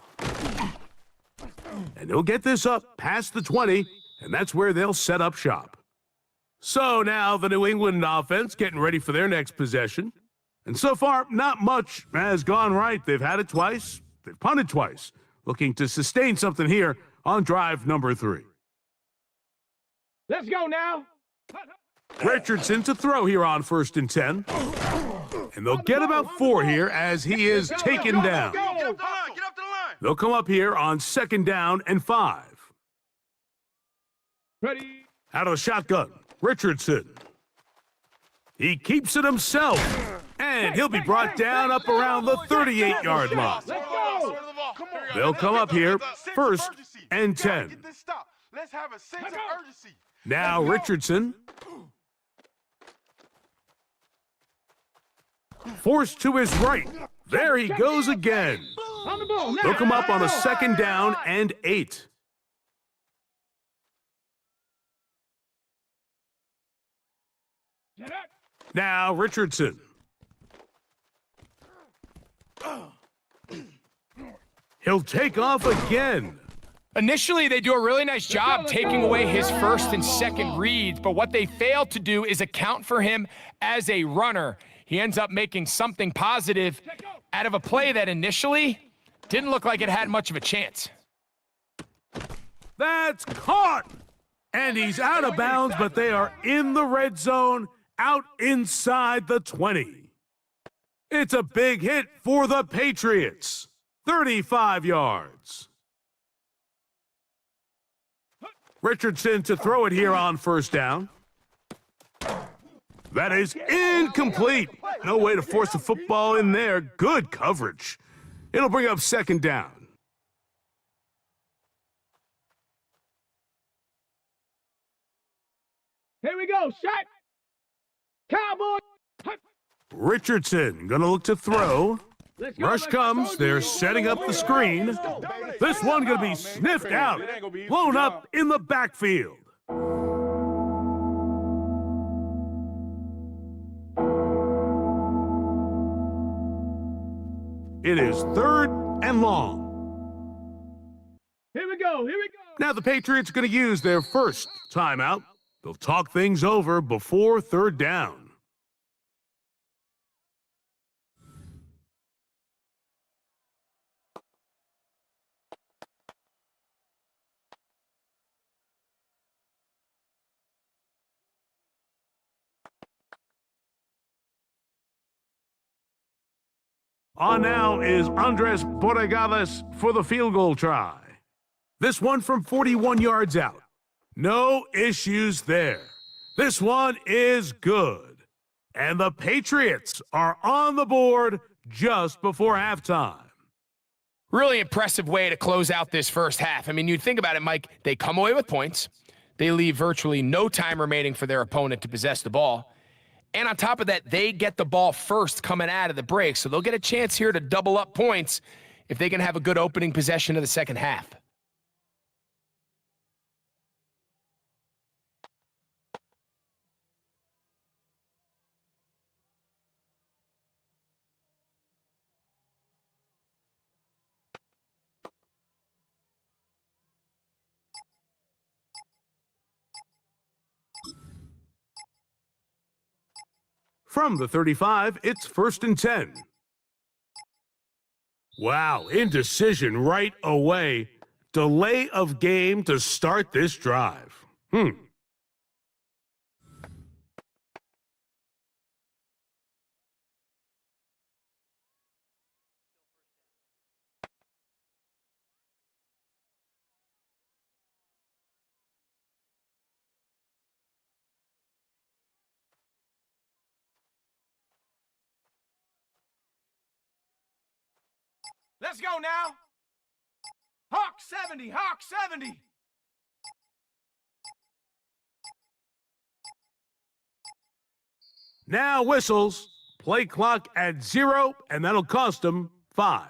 And he'll get this up past the 20, and that's where they'll set up shop. So now the New England offense getting ready for their next possession. And so far, not much has gone right. They've had it twice. They've punted twice. Looking to sustain something here on drive number 3. Let's go now. Richardson to throw here on 1st and 10. And they'll get about 4 here as he is taken down. Get up the line. Get up the line. They'll come up here on 2nd down and 5. Ready. Out of the shotgun, Richardson. He keeps it himself, and he'll be brought down up around the 38-yard line. Let's go. They'll come up here, 1st and 10. Let's have a sense of urgency. Now Richardson. Forced to his right. There he goes again. On the ball now. They'll come up on a 2nd down and 8. Get up. Now Richardson. He'll take off again. Initially, they do a really nice job taking away his 1st and 2nd reads, but what they fail to do is account for him as a runner. He ends up making something positive out of a play that initially didn't look like it had much of a chance. That's caught! And he's out of bounds, but they are in the red zone, out inside the 20. It's a big hit for the Patriots. 35 yards. Richardson to throw it here on 1st down. That is incomplete. No way to force the football in there. Good coverage. It'll bring up 2nd down. Here we go. Shot. Cowboy. Richardson gonna look to throw. Let's go. Rush comes. They're setting up the screen. This one gonna be sniffed out. Blown up in the backfield. It is 3rd and long. Here we go. Here we go. Now the Patriots are going to use their 1st timeout. They'll talk things over before 3rd down. On now is Andres Borregales for the field goal try. This one from 41 yards out. No issues there. This one is good. And the Patriots are on the board just before halftime. Really impressive way to close out this 1st half. I mean, you'd think about it, Mike. They come away with points. They leave virtually no time remaining for their opponent to possess the ball. And on top of that, they get the ball first coming out of the break. So they'll get a chance here to double up points if they can have a good opening possession of the 2nd half. From the 35, it's 1st and 10. Wow, indecision right away. Delay of game to start this drive. Let's go now. Hawk 70, Hawk 70. Now whistles. Play clock at 0, and that'll cost them 5.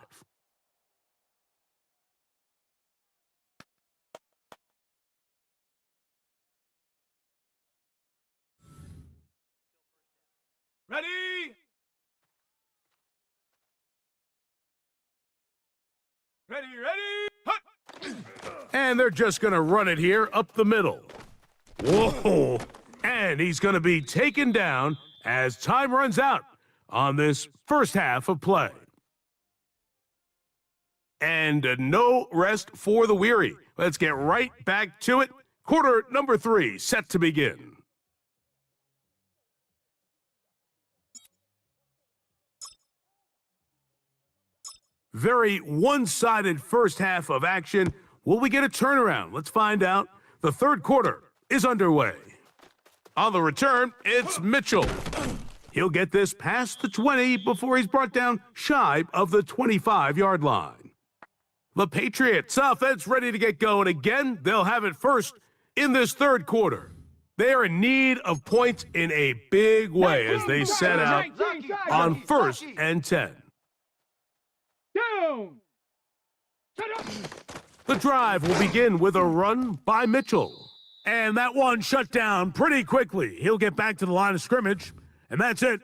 Ready? Ready, ready. And they're just going to run it here up the middle. Whoa! And he's going to be taken down as time runs out on this 1st half of play. And no rest for the weary. Let's get right back to it. Quarter number 3 set to begin. Very one-sided 1st half of action. Will we get a turnaround? Let's find out. The 3rd quarter is underway. On the return, it's Mitchell. He'll get this past the 20 before he's brought down shy of the 25-yard line. The Patriots offense ready to get going again. They'll have it first in this third quarter. They are in need of points in a big way as they set out on 1st and 10. Down. Set up. The drive will begin with a run by Mitchell. And that one shut down pretty quickly. He'll get back to the line of scrimmage, and that's it.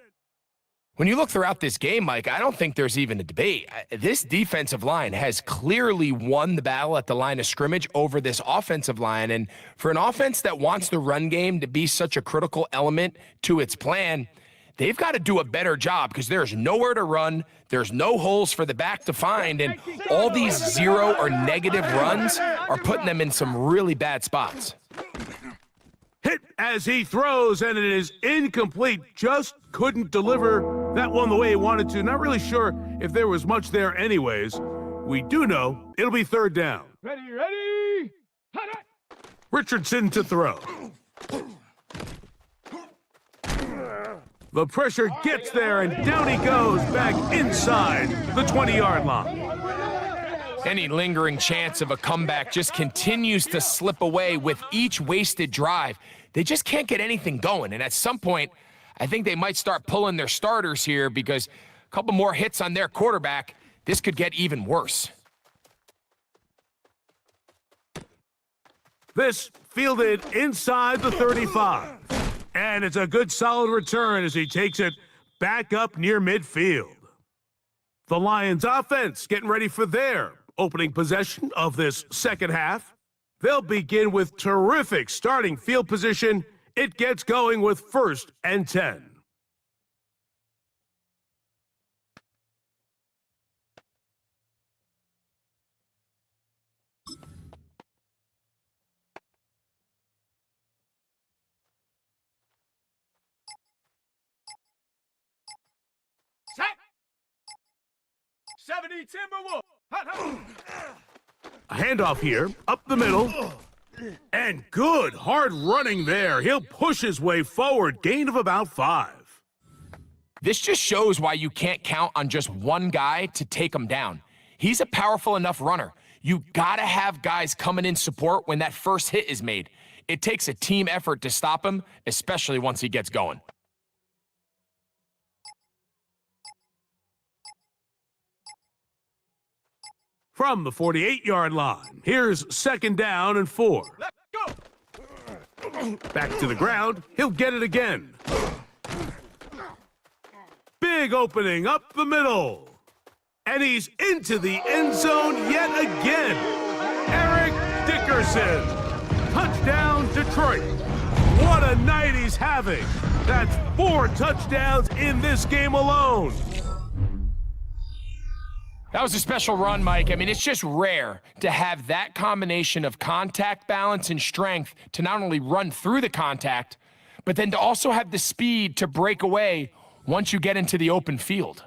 When you look throughout this game, Mike, I don't think there's even a debate. This defensive line has clearly won the battle at the line of scrimmage over this offensive line. And for an offense that wants the run game to be such a critical element to its plan, they've got to do a better job because there's nowhere to run. There's no holes for the back to find. And all these 0 or negative runs are putting them in some really bad spots. Hit as he throws, and it is incomplete. Just couldn't deliver that one the way he wanted to. Not really sure if there was much there anyways. We do know it'll be 3rd down. Ready. Hot it. Richardson to throw. The pressure gets there, and down he goes back inside the 20-yard line. Any lingering chance of a comeback just continues to slip away with each wasted drive. They just can't get anything going. And at some point, I think they might start pulling their starters here because a couple more hits on their quarterback, this could get even worse. This fielded inside the 35. And it's a good solid return as he takes it back up near midfield. The Lions offense getting ready for their opening possession of this second half. They'll begin with terrific starting field position. It gets going with 1st and 10. Set. 70 Timberwolves. A handoff here, up the middle. And good hard running there. He'll push his way forward, gain of about 5. This just shows why you can't count on just one guy to take him down. He's a powerful enough runner. You gotta have guys coming in support when that first hit is made. It takes a team effort to stop him, especially once he gets going. From the 48-yard line, here's 2nd down and 4. Let's go. Back to the ground, he'll get it again. Big opening up the middle. And he's into the end zone yet again. Eric Dickerson. Touchdown, Detroit. What a night he's having. That's 4 touchdowns in this game alone. That was a special run, Mike. I mean, it's just rare to have that combination of contact balance and strength to not only run through the contact, but then to also have the speed to break away once you get into the open field.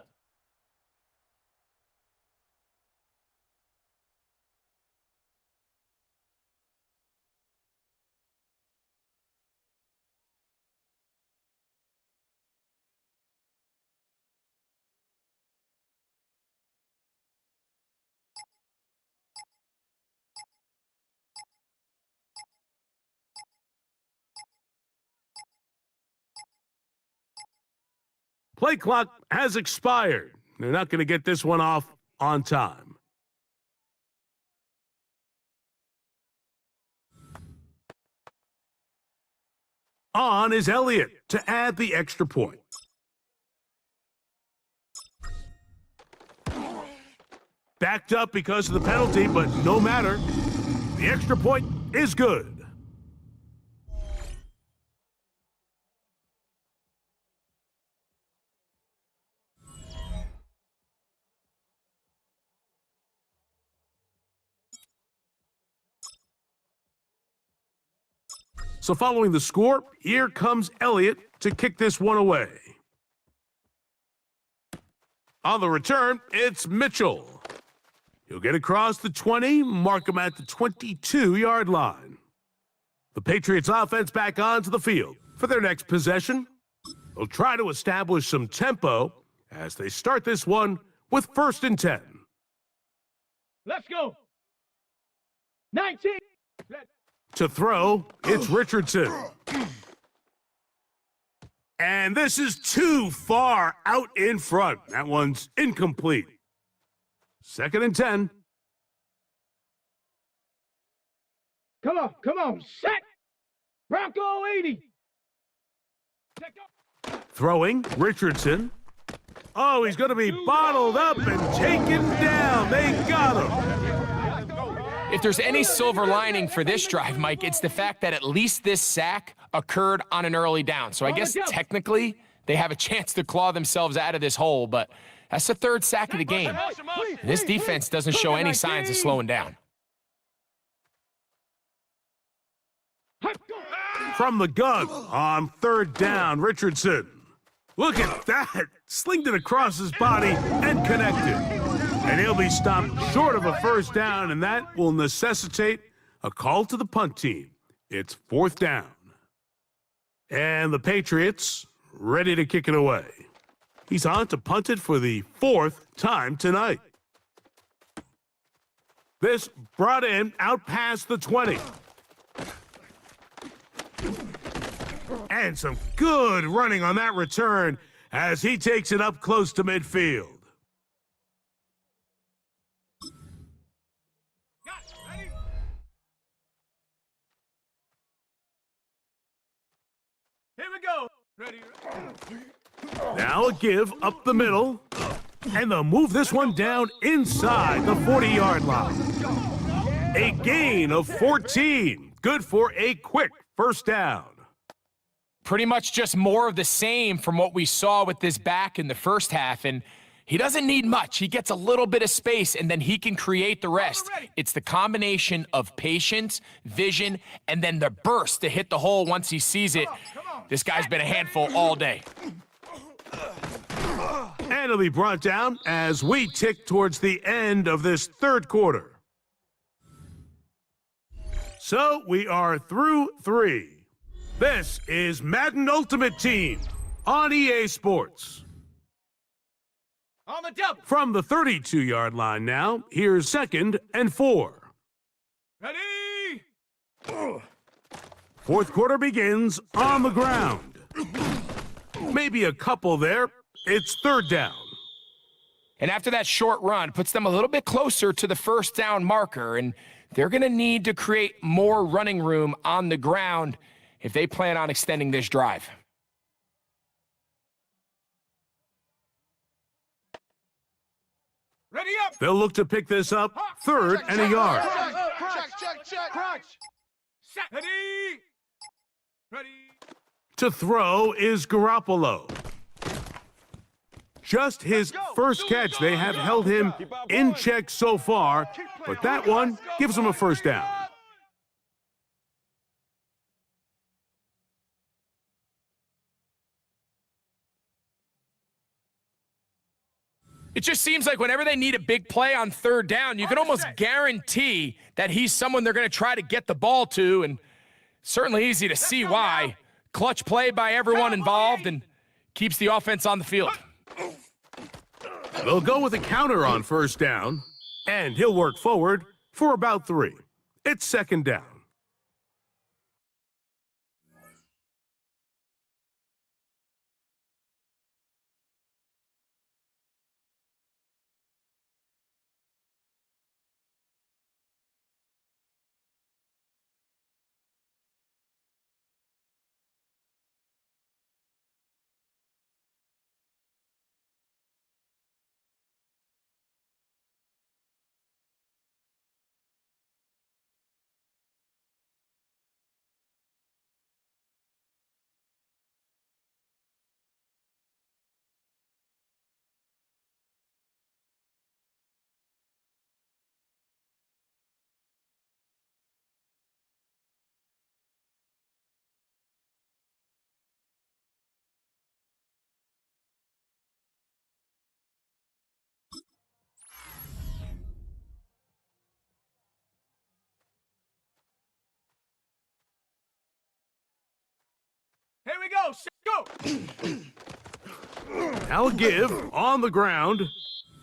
Play clock has expired. They're not going to get this one off on time. On is Elliott to add the extra point. Backed up because of the penalty, but no matter. The extra point is good. So following the score, here comes Elliott to kick this one away. On the return, it's Mitchell. He'll get across the 20, mark him at the 22-yard line. The Patriots offense back onto the field for their next possession. They'll try to establish some tempo as they start this one with 1st and 10. Let's go. 19. To throw, it's Richardson. And this is too far out in front. That one's incomplete. 2nd and 10. Come on, set. Bronco 80. Throwing, Richardson. Oh, he's going to be bottled up and taken down. They got him. If there's any silver lining for this drive, Mike, it's the fact that at least this sack occurred on an early down. So I guess technically they have a chance to claw themselves out of this hole, but that's the 3rd sack of the game. And this defense doesn't show any signs of slowing down. From the gun on 3rd down, Richardson. Look at that. Slinged it across his body and connected. And he'll be stopped short of a 1st down, and that will necessitate a call to the punt team. It's 4th down. And the Patriots ready to kick it away. He's on to punt it for the 4th time tonight. This brought in out past the 20. And some good running on that return as he takes it up close to midfield. Here we go. Ready. Now a give up the middle. And they'll move this one down inside the 40-yard line. A gain of 14. Good for a quick 1st down. Pretty much just more of the same from what we saw with this back in the 1st half. And he doesn't need much. He gets a little bit of space, and then he can create the rest. It's the combination of patience, vision, and then the burst to hit the hole once he sees it. This guy's been a handful all day. And it'll be brought down as we tick towards the end of this 3rd quarter. So we are through 3. This is Madden Ultimate Team on EA Sports. On the double. From the 32-yard line now, here's 2nd and 4. Ready. 4th quarter begins on the ground. Maybe a couple there. It's 3rd down. And after that short run, puts them a little bit closer to the 1st down marker, and they're going to need to create more running room on the ground if they plan on extending this drive. Ready up. They'll look to pick this up 3rd and a yard. Check. Crunch. Set. Ready. Ready. To throw is Garoppolo. Just his 1st catch. They have held him in check so far, but that one gives him a 1st down. It just seems like whenever they need a big play on 3rd down, you can almost guarantee that he's someone they're going to try to get the ball to, and certainly easy to see why. Clutch play by everyone involved and keeps the offense on the field. They'll go with a counter on 1st down, and he'll work forward for about 3. It's 2nd down. we go. Go. Now a give on the ground.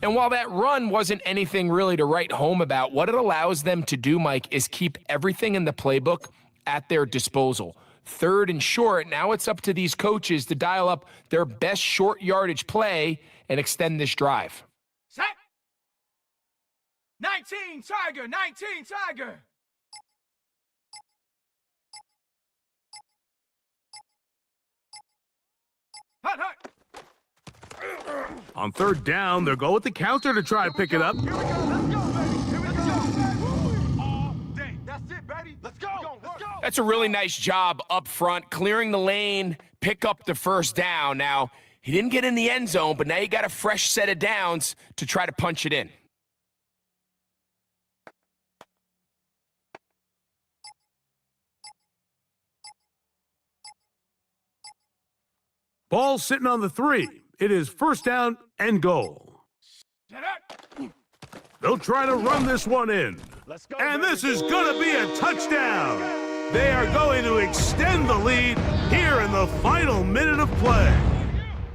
And while that run wasn't anything really to write home about, what it allows them to do, Mike, is keep everything in the playbook at their disposal. Third and short, now it's up to these coaches to dial up their best short yardage play and extend this drive. Set. 19 Tiger, 19 Tiger. Hut, hut. On third down, they'll go with the counter to try and pick it up. Here we go, let's go, baby. Here we go. All day. That's it, baby. Let's go. Let's go. That's a really nice job up front, clearing the lane, pick up the first down. Now, he didn't get in the end zone, but now you got a fresh set of downs to try to punch it in. Ball sitting on the 3. It is first down and goal. Set up. They'll try to run this one in. And this is going to be a touchdown. They are going to extend the lead here in the final minute of play.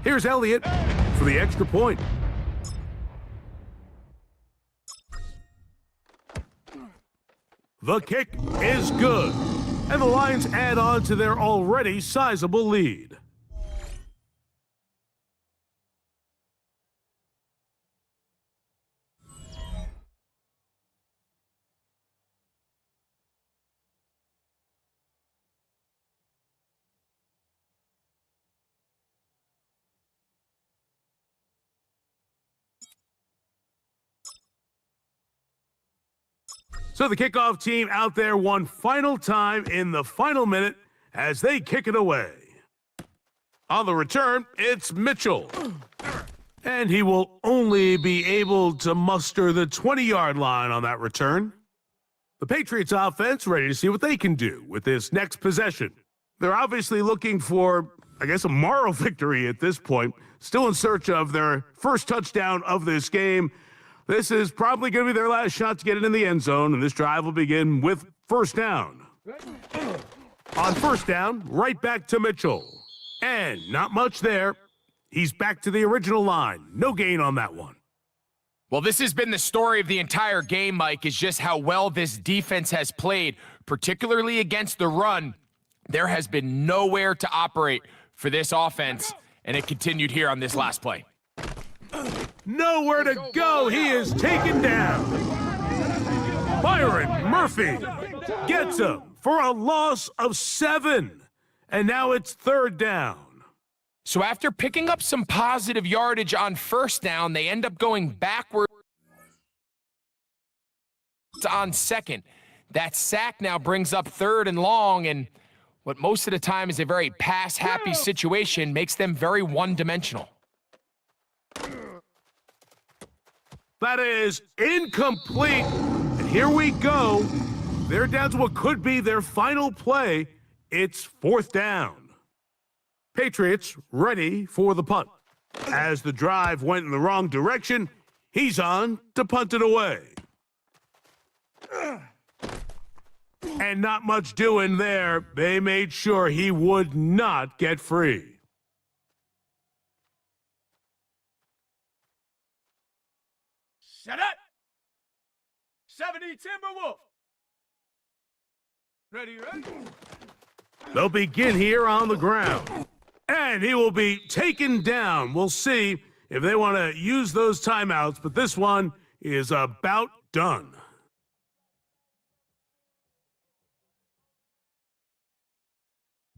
Here's Elliott for the extra point. The kick is good. And the Lions add on to their already sizable lead. So the kickoff team out there one final time in the final minute as they kick it away. On the return, it's Mitchell. And he will only be able to muster the 20-yard line on that return. The Patriots offense ready to see what they can do with this next possession. They're obviously looking for, I guess, a moral victory at this point. Still in search of their first touchdown of this game. This is probably going to be their last shot to get it in the end zone, and this drive will begin with first down. On first down, right back to Mitchell. And not much there. He's back to the original line. No gain on that one. Well, this has been the story of the entire game, Mike, is just how well this defense has played, particularly against the run. There has been nowhere to operate for this offense, and it continued here on this last play. Nowhere to go. He is taken down. Byron Murphy gets him for a loss of 7. And now it's third down. So after picking up some positive yardage on first down, they end up going backwards on second. That sack now brings up third and long, and what most of the time is a very pass-happy situation makes them very one-dimensional. That is incomplete. And here we go. They're down to what could be their final play. It's fourth down. Patriots ready for the punt. As the drive went in the wrong direction, he's on to punt it away. And not much doing there. They made sure he would not get free. Set up. 70 Timberwolf. Ready, ready? They'll begin here on the ground. And he will be taken down. We'll see if they want to use those timeouts, but this one is about done.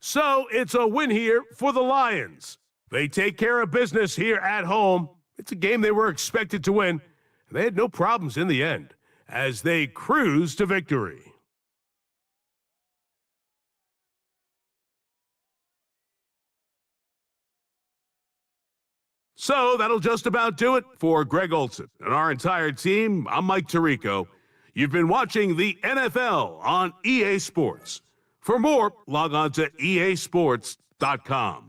So it's a win here for the Lions. They take care of business here at home. It's a game they were expected to win. They had no problems in the end as they cruise to victory. So that'll just about do it for Greg Olsen and our entire team. I'm Mike Tirico. You've been watching the NFL on EA Sports. For more, log on to easports.com.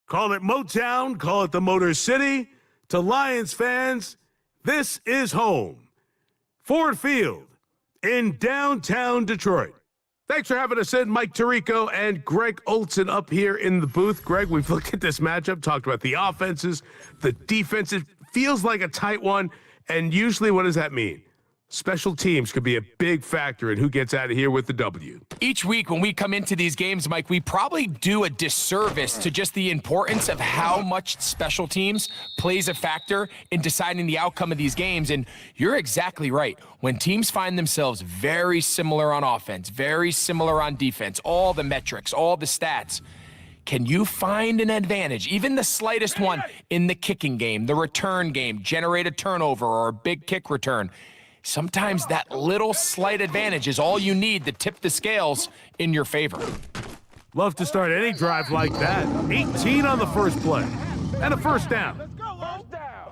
Call it Motown, call it the Motor City. To Lions fans, this is home. Ford Field in downtown Detroit. Thanks for having us in, Mike Tirico and Greg Olson up here in the booth. Greg, we've looked at this matchup, talked about the offenses, the defenses. Feels like a tight one, and usually what does that mean? Special teams could be a big factor in who gets out of here with the W. Each week when we come into these games, Mike, we probably do a disservice to just the importance of how much special teams plays a factor in deciding the outcome of these games. And you're exactly right. When teams find themselves very similar on offense, very similar on defense, all the metrics, all the stats, can you find an advantage, even the slightest one, in the kicking game, the return game, generate a turnover or a big kick return? Sometimes that little slight advantage is all you need to tip the scales in your favor. Love to start any drive like that. 18 on the first play. And a first down.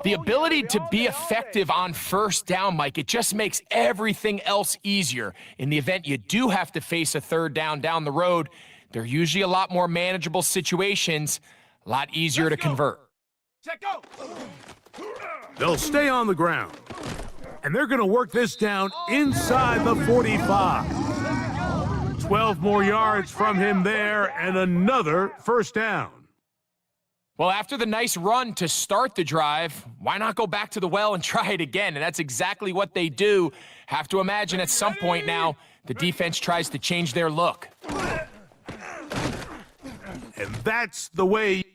The ability to be effective on first down, Mike, it just makes everything else easier. In the event you do have to face a third down the road, they're usually a lot more manageable situations, a lot easier to convert. They'll stay on the ground. And they're going to work this down inside the 45. 12 more yards from him there and another first down. Well, after the nice run to start the drive, why not go back to the well and try it again? And that's exactly what they do. Have to imagine at some point now, the defense tries to change their look. And that's the way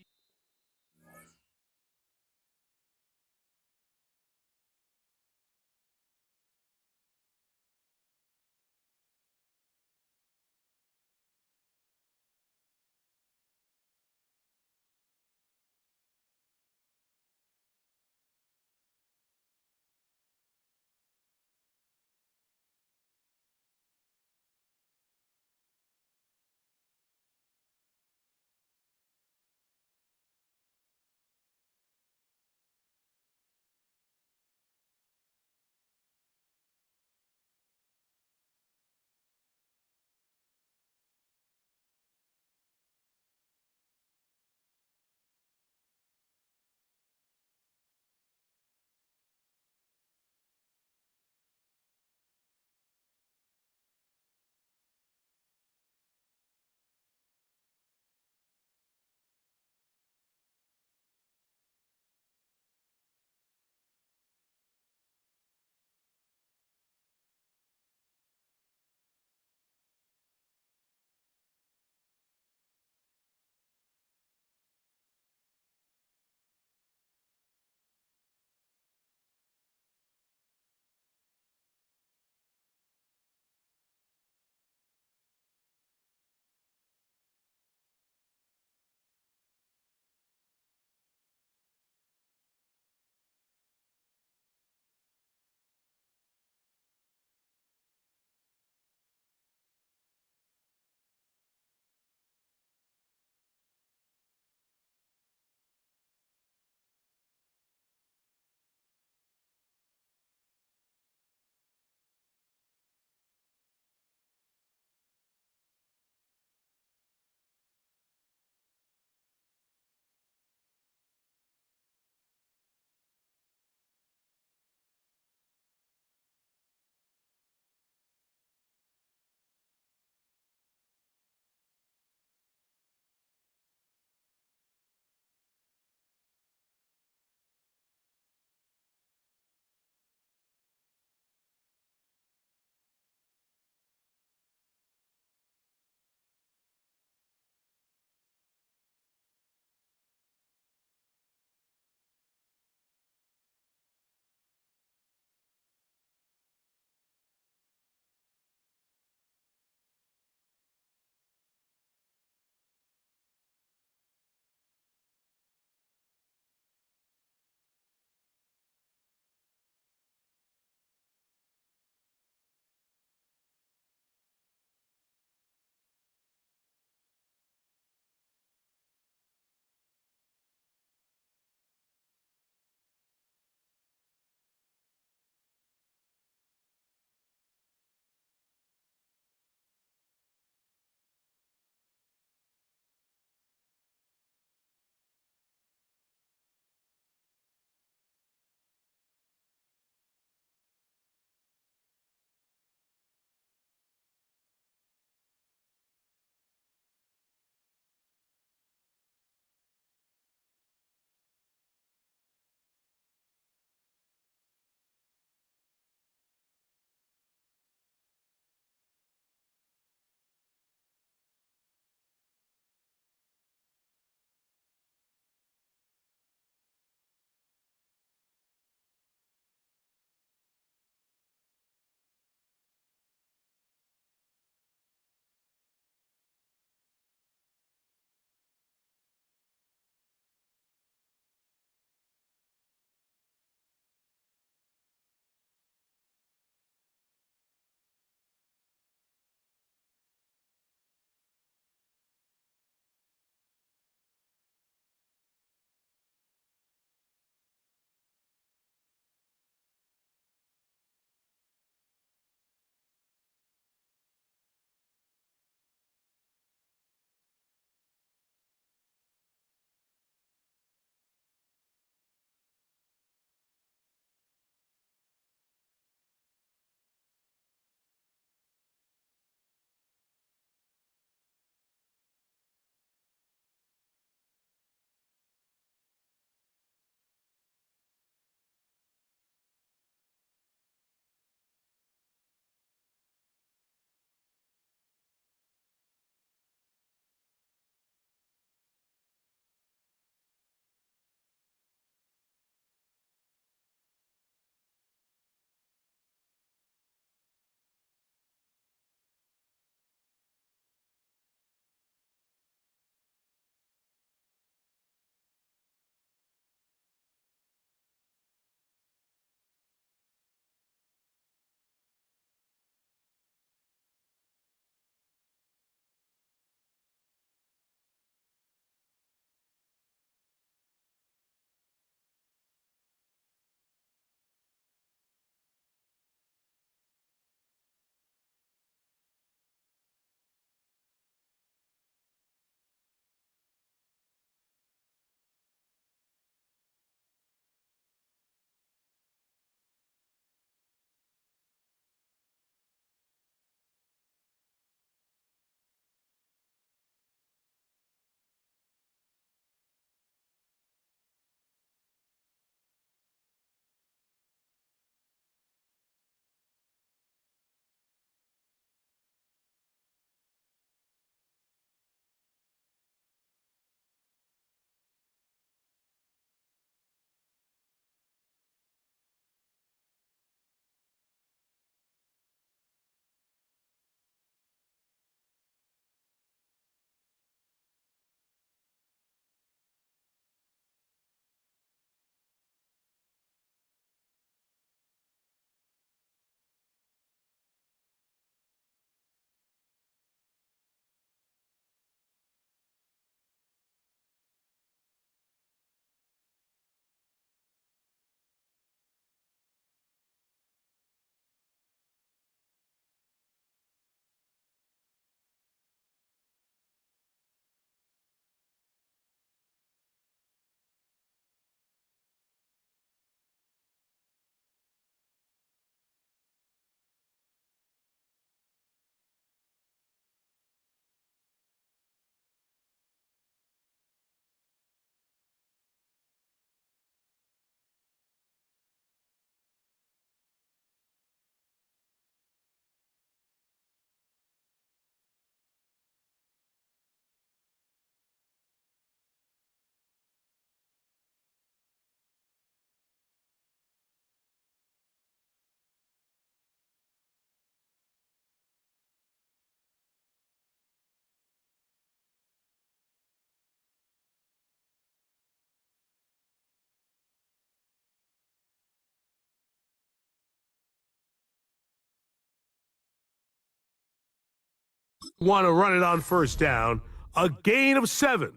Want to run it on first down. A gain of 7.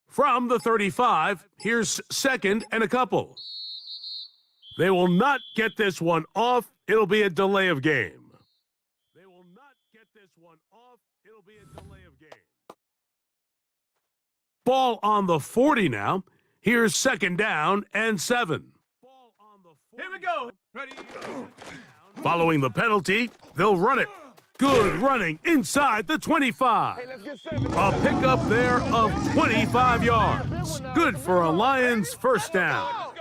From the 35, here's second and a couple. They will not get this one off. It'll be a delay of game. They will not get this one off. It'll be a delay of game. Ball on the 40 now. Here's second down and 7. Ball on the 40. Here we go. Ready? Following the penalty, they'll run it. Good running inside the 25. A pickup there of 25 yards. Good for a Lions first down.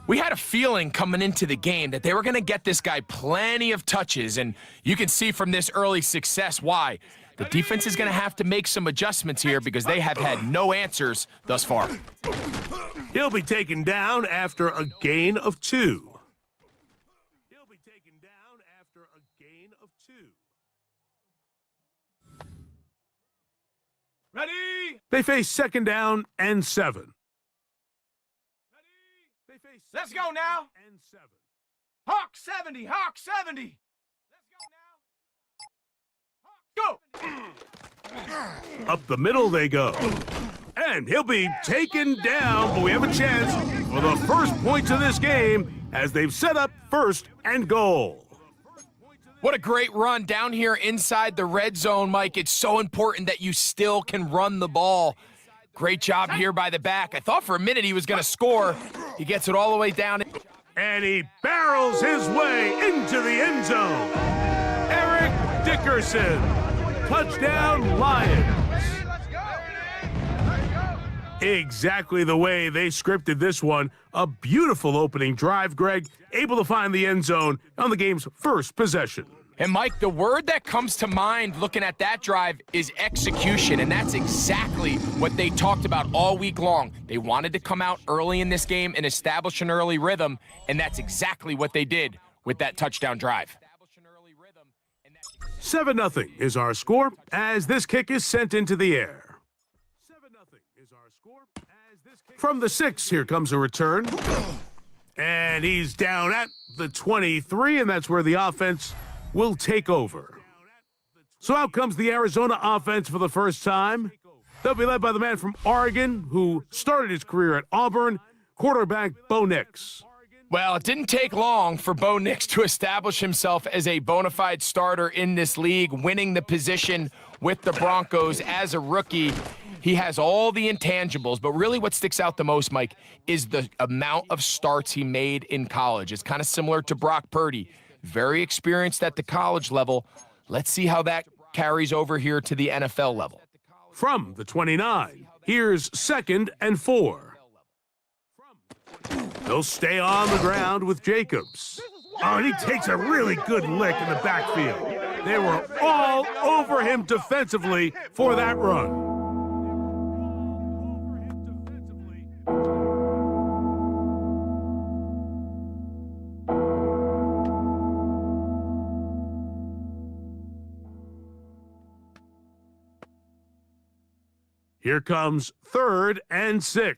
We had a feeling coming into the game that they were going to get this guy plenty of touches, and you can see from this early success why. The defense is going to have to make some adjustments here because they have had no answers thus far. He'll be taken down after a gain of 2. He'll be taken down after a gain of 2. Ready? They face second down and 7. They face Let's go now. And 7. Hawk 70. Hawk 70. Let's go now. Go. Up the middle they go. And he'll be taken down, but we have a chance for the first points of this game as they've set up first and goal. What a great run down here inside the red zone, Mike. It's so important that you still can run the ball. Great job here by the back. I thought for a minute he was going to score. He gets it all the way down. And he barrels his way into the end zone. Eric Dickerson. Touchdown, Lions. Exactly the way they scripted this one. A beautiful opening drive, Greg. Able to find the end zone on the game's first possession. And, Mike, the word that comes to mind looking at that drive is execution, and that's exactly what they talked about all week long. They wanted to come out early in this game and establish an early rhythm, and that's exactly what they did with that touchdown drive. 7-0 is our score as this kick is sent into the air. 7-0 is our score as this kick. From the 6, here comes a return. And he's down at the 23, and that's where the offense will take over. So out comes the Arizona offense for the first time. They'll be led by the man from Oregon who started his career at Auburn, quarterback Bo Nix. Well, it didn't take long for Bo Nix to establish himself as a bona fide starter in this league, winning the position with the Broncos as a rookie. He has all the intangibles, but really what sticks out the most, Mike, is the amount of starts he made in college. It's kind of similar to Brock Purdy. Very experienced at the college level. Let's see how that carries over here to the NFL level. From the 29, here's second and 4. They'll stay on the ground with Jacobs. Oh, and he takes a really good lick in the backfield. They were all over him defensively for that run. Here comes 3rd and 6.